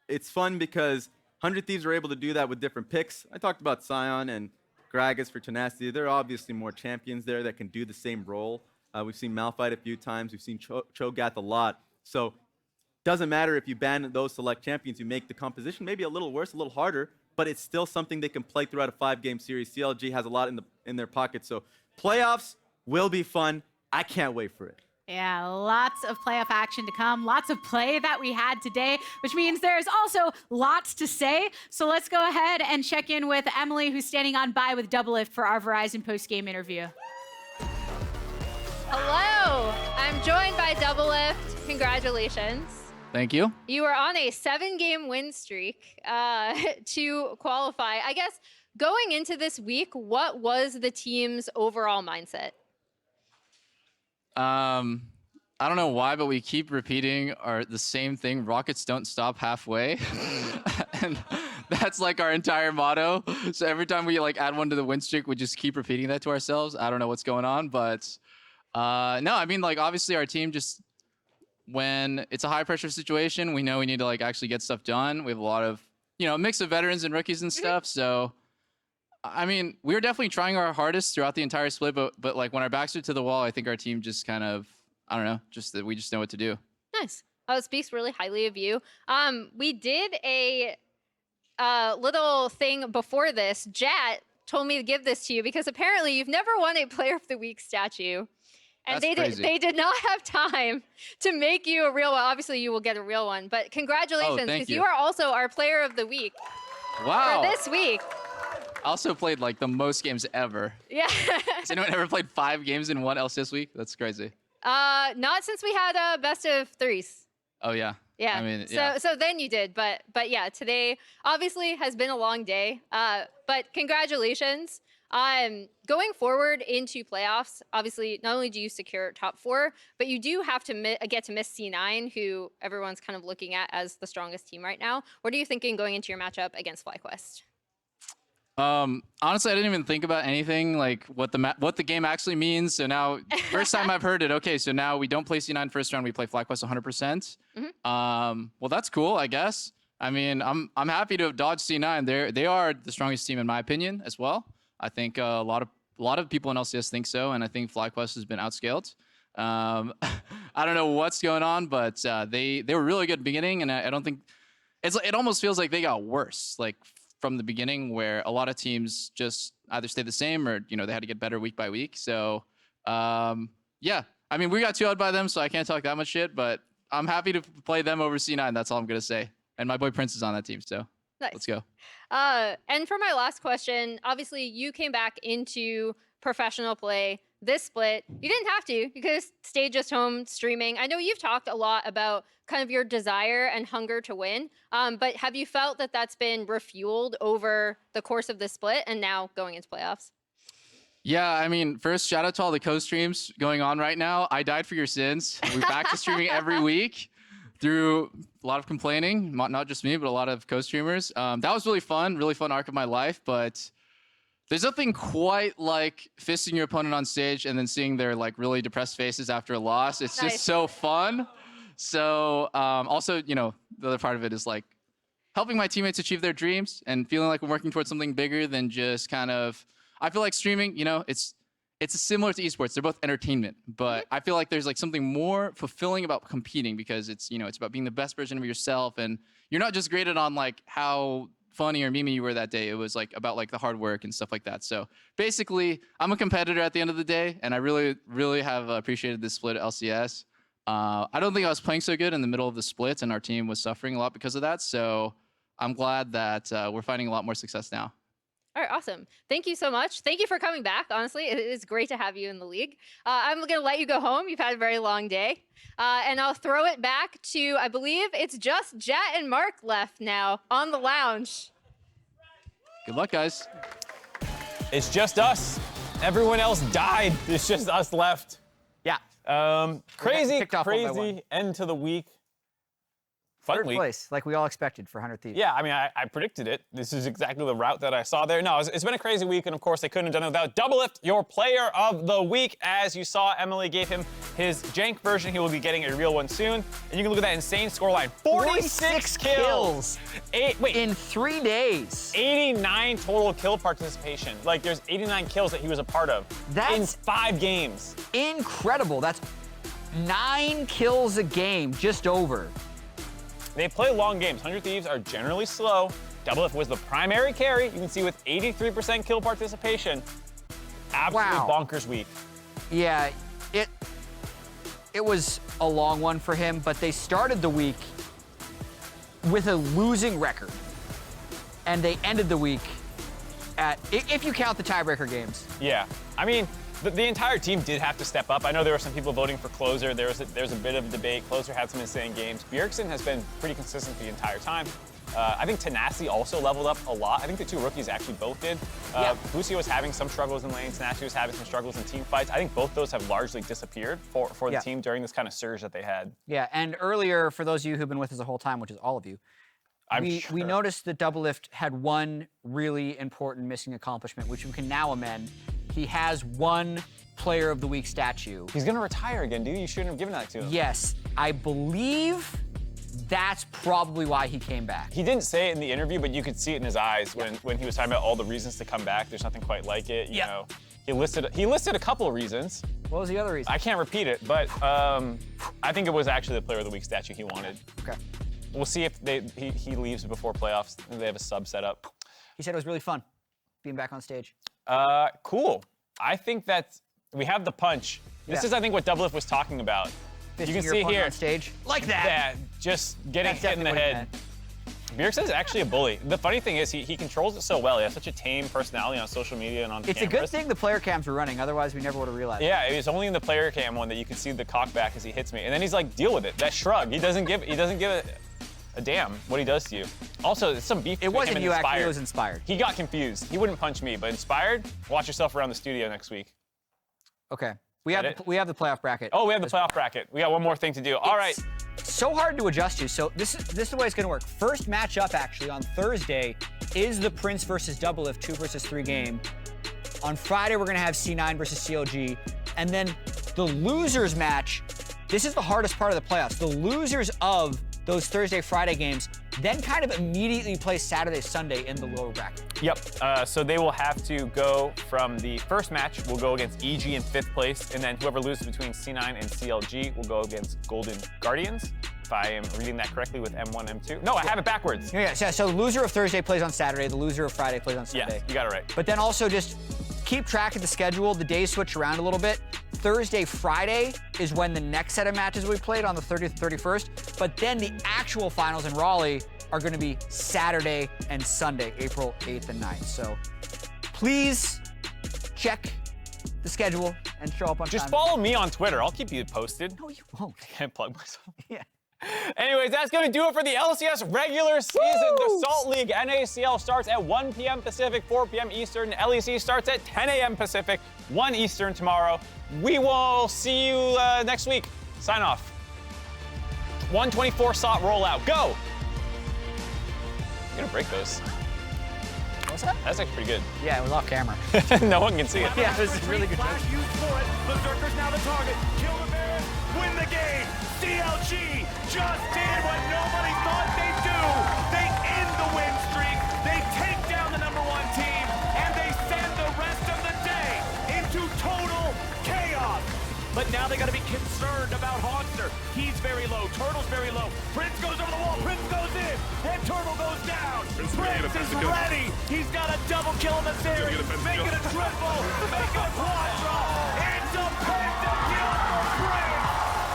It's fun because 100 Thieves are able to do that with different picks. I talked about Sion and Gragas for Tenacity. There are obviously more champions there that can do the same role. We've seen Malphite a few times. We've seen Cho'Gath a lot. So doesn't matter if you ban those select champions. You make the composition maybe a little worse, a little harder, but it's still something they can play throughout a 5-game series. CLG has a lot in their pocket. So playoffs will be fun. I can't wait for it. Yeah, lots of playoff action to come, lots of play that we had today, which means there's also lots to say. So let's go ahead and check in with Emily, who's standing on by with Doublelift for our Verizon post-game interview. Hello, I'm joined by Doublelift. Congratulations. Thank you. You were on a 7-game win streak to qualify. I guess going into this week, what was the team's overall mindset? I don't know why, but we keep repeating the same thing. Rockets don't stop halfway. And that's like our entire motto. So every time we like add one to the win streak, we just keep repeating that to ourselves. I don't know what's going on, but no, I mean, like, obviously our team just, when it's a high pressure situation, we know we need to like actually get stuff done. We have a lot of, you know, a mix of veterans and rookies and stuff. So I mean, we were definitely trying our hardest throughout the entire split, but like when our backs are to the wall, I think our team just kind of, I don't know, just that we just know what to do. Nice. Oh, it speaks really highly of you. We did a little thing before this. Jat told me to give this to you because apparently you've never won a Player of the Week statue. And they did not have time to make you a real one. Obviously, you will get a real one, but congratulations, because you are also our Player of the Week. Wow. For this week. I also played like the most games ever. Yeah. Has anyone ever played 5 games in one LCS week? That's crazy. Not since we had best of 3s. Oh yeah. Yeah. I mean, yeah. So then you did, but yeah, today obviously has been a long day. But congratulations. Going forward into playoffs, obviously not only do you secure top 4, but you do have to get to miss C9, who everyone's kind of looking at as the strongest team right now. What are you thinking going into your matchup against FlyQuest? Honestly, I didn't even think about anything like what the game actually means. So now, first time I've heard it. Okay, so now we don't play C9 first round. We play FlyQuest 100%. Well, that's cool, I guess. I mean, I'm happy to dodge C9. They are the strongest team in my opinion as well. I think a lot of people in LCS think so, and I think FlyQuest has been outscaled. I don't know what's going on, but they were really good at the beginning, and I don't think it almost feels like they got worse. Like from the beginning, where a lot of teams just either stay the same or, you know, they had to get better week by week. So, yeah, I mean, we got 2-0'd by them, so I can't talk that much shit, but I'm happy to play them over C9. That's all I'm going to say. And my boy Prince is on that team, so nice. Let's go. And for my last question, obviously you came back into professional play this split. You didn't have to. You could have stayed just home streaming. I know you've talked a lot about kind of your desire and hunger to win, but have you felt that that's been refueled over the course of this split and now going into playoffs? Yeah, I mean, first, shout out to all the co-streams going on right now. I died for your sins. We're back to streaming every week through a lot of complaining, not just me, but a lot of co-streamers. That was really fun arc of my life, but there's nothing quite like fisting your opponent on stage and then seeing their like really depressed faces after a loss. It's nice. Just so fun. So also, you know, the other part of it is like helping my teammates achieve their dreams and feeling like we're working towards something bigger than just kind of, I feel like streaming, you know, it's similar to esports. They're both entertainment, but I feel like there's like something more fulfilling about competing because it's, you know, it's about being the best version of yourself, and you're not just graded on like how funny or memey you were that day. It was like about like the hard work and stuff like that. So basically, I'm a competitor at the end of the day, and I really, really have appreciated this split at LCS. I don't think I was playing so good in the middle of the split, and our team was suffering a lot because of that. So I'm glad that we're finding a lot more success now. All right, awesome. Thank you so much. Thank you for coming back. Honestly, it is great to have you in the league. I'm going to let you go home. You've had a very long day. And I'll throw it back to, I believe it's just Jet and Mark left now on the lounge. Good luck, guys. It's just us. Everyone else died. It's just us left. Yeah. Crazy kicked off one by one. crazy end to the week. Fun Third week. place, like we all expected for 100 Thieves. Yeah, I mean, I predicted it. This is exactly the route that I saw there. No, it's been a crazy week, and of course, they couldn't have done it without Doublelift, your player of the week. As you saw, Emily gave him his jank version. He will be getting a real one soon. And you can look at that insane scoreline. 46 kills. In 3 days. 89 total kill participation. Like, there's 89 kills that he was a part of in That's 5 games. incredible. That's 9 kills a game, just over. They play long games. 100 Thieves are generally slow. Doublelift was the primary carry. You can see with 83% kill participation. Absolutely Wow. bonkers week. Yeah, it was a long one for him, but they started the week with a losing record. And they ended the week at, if you count the tiebreaker games. Yeah, I mean, the entire team did have to step up. I know there were some people voting for Closer. There's a bit of a debate. Closer had some insane games. Bjergsen has been pretty consistent the entire time. I think Tenacity also leveled up a lot. I think the 2 rookies actually both did. Yeah. Busio was having some struggles in lane. Tenacity was having some struggles in team fights. I think both those have largely disappeared for the Yeah. team during this kind of surge that they had. Yeah, and earlier, for those of you who've been with us the whole time, which is all of you, we sure. noticed that Doublelift had one really important missing accomplishment, which we can now amend. He has one Player of the Week statue. He's gonna retire again, dude. You shouldn't have given that to him. Yes, I believe that's probably why he came back. He didn't say it in the interview, but you could see it in his eyes when he was talking about all the reasons to come back. There's nothing quite like it. You know, he listed a couple of reasons. What was the other reason? I can't repeat it, but I think it was actually the Player of the Week statue he wanted. Okay. We'll see if he leaves before playoffs. They have a sub set up. He said it was really fun being back on stage. Cool. I think that we have the punch. This Yeah. is, I think, what Doublelift was talking about. Fisting You can your see opponent here. on stage like that. Yeah, just getting That's hit in the definitely what he head. meant. Bjergsen is actually a bully. The funny thing is he controls it so well. He has such a tame personality on social media and on It's cameras. a good thing the player cams were running, otherwise we never would have realized. Yeah, it was only in the player cam one that you could see the cock back as he hits me. And then he's like, deal with it. That shrug. He doesn't give a damn what he does to you. Also, it's some beef It between wasn't him and you, actually, Inspired. it was Inspired. He got confused. He wouldn't punch me, but Inspired, watch yourself around the studio next week. Okay. We have That the playoff bracket. Oh, we have the playoff bracket. We got one more thing to do. All right. So hard to adjust to. So this is the way it's going to work. First matchup actually on Thursday is the Prince versus Doublelift 2 versus 3 game. On Friday we're going to have C9 versus CLG, and then the losers match. This is the hardest part of the playoffs. The losers of those Thursday, Friday games then kind of immediately play Saturday, Sunday in the lower bracket. Yep. So they will have to go from the first match. Will go against EG in 5th place, and then whoever loses between C9 and CLG will go against Golden Guardians. If I am reading that correctly with M1, M2. No, I have it backwards. Yeah. So the loser of Thursday plays on Saturday. The loser of Friday plays on Sunday. Yes, you got it right. But then also just keep track of the schedule. The days switch around a little bit. Thursday, Friday is when the next set of matches will be played on the 30th and 31st. But then the actual finals in Raleigh are going to be Saturday and Sunday, April 8th and 9th. So please check the schedule and show up on Just time. follow me on Twitter. I'll keep you posted. No, you won't. I can't plug myself. Yeah. Anyways, that's going to do it for the LCS regular season. The Salt League NACL starts at 1 p.m. Pacific, 4 p.m. Eastern. LEC starts at 10 a.m. Pacific, 1 Eastern tomorrow. We will see you next week. Sign off. 124 SOT rollout. Go! I'm going to break those. What's that? That's actually pretty Yeah, it was off camera. good. No one can see it. Yeah, it was really good. Flash used for it. Berserker's now the target. Kill the Baron. Win the game. CLG just did what nobody thought they'd do. They end the win streak. They take down the #1 team, and they send the rest of the day into total chaos. But now they got to be concerned about Hogster. He's very low. Turtle's very low. Prince goes over the wall. Prince goes in. And Turtle goes down. Prince is ready. He's got a double kill in the series. Make it a triple. Make it a quadra. It's a pentakill for Prince.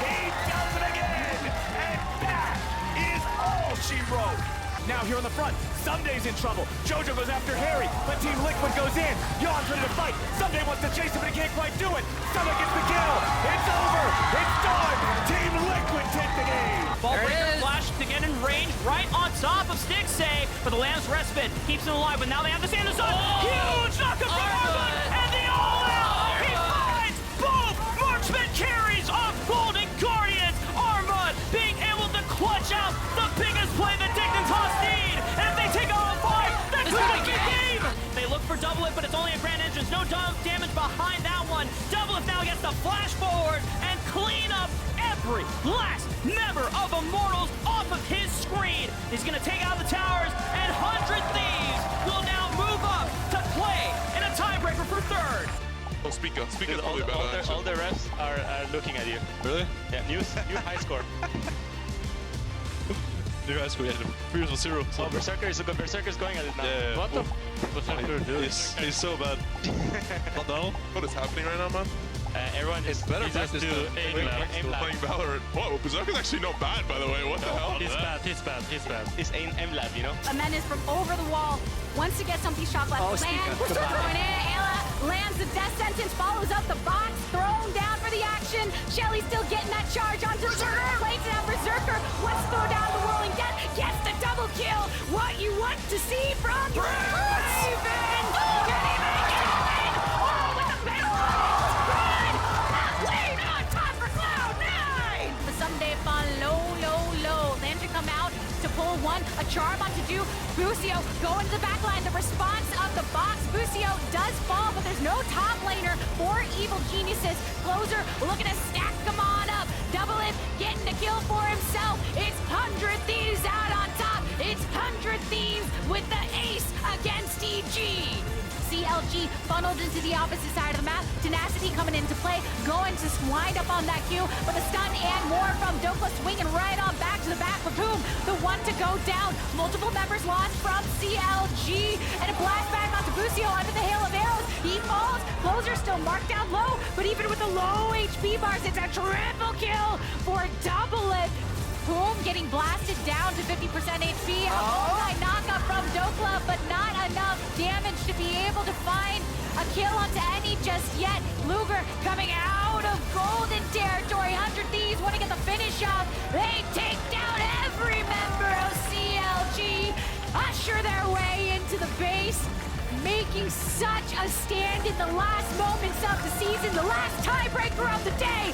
He does it again. And that is all she wrote. Now here on the front, Sunday's in trouble. Jojo goes after Harry, but Team Liquid goes in. Yon's ready to fight. Sunday wants to chase him, but he can't quite do it. Sunday gets the kill. It's over. It's done. Team Liquid take the game. Ballbreaker flash to get in range right on top of Stixxay, but the Lamb's Respite keeps him alive, but now they have to stand the sun. Huge knockup from Armut, and the all-out! He finds both marksman carries off Golden Guardians. Armut being able to clutch out the biggest play that Dignitas need, and if they take all 5, that could be the game! They look for Doublelift, but it's only a Grand Entrance. No damage behind that one. Doublelift now gets to flash forward and clean up every last member of Immortals off of his screen. He's going to take out the towers, and 100 Thieves will now move up to play in a tiebreaker for third. Oh, Speaker's Dude, probably better. all the refs are looking at you. Really? Yeah, new high score. New high school, yeah. Previous was 0. Oh, Berserker's going at it now. Yeah. What the Berserker doing? He's so bad. Not now. What is happening right now, man? Everyone is Better just practice do than aim lab. playing Valorant. Whoa, Berserker's actually not bad, by the way. What the hell? He's bad. It's aim lab, you know? A menace from over the wall. Wants to get some of these shots left. Lands, going in. Ayla lands the death sentence, follows up the box, thrown down for the action. Shelly's still getting that charge onto Berserker. Plays it out Berserker. Wants to throw down the whirling death. Gets the double kill. What you want to see from Raven. Can he make it in? Oh, with the middle. Run! Lead on top for Cloud9. But someday fall low. Land to come out to pull one. A charm onto do. Busio going to the back line. The response of the box. Busio does fall, but there's no top laner for Evil Geniuses. Closer looking to stack them on up. Doublelift getting the kill for himself. It's 100 Thieves out on top. It's 100 Thieves with the ace against EG. CLG funneled into the opposite side of the map. Tenacity coming into play, going to wind up on that Q, but the stun and more from Dhokla swinging right on back to the back for Poome, the one to go down. Multiple members lost from CLG, and a blast back onto Busio under the hail of arrows. He falls. Closer still marked down low, but even with the low HP bars, it's a triple kill for Doublelift. Poome getting blasted down to 50% HP. A multi knockup from Dhokla, but not enough damage to be able to find a kill onto any just yet. Luger coming out of golden territory. 100 Thieves want to get the finish off. They take down every member of CLG. Usher their way into the base. Making such a stand in the last moments of the season, the last tiebreaker of the day.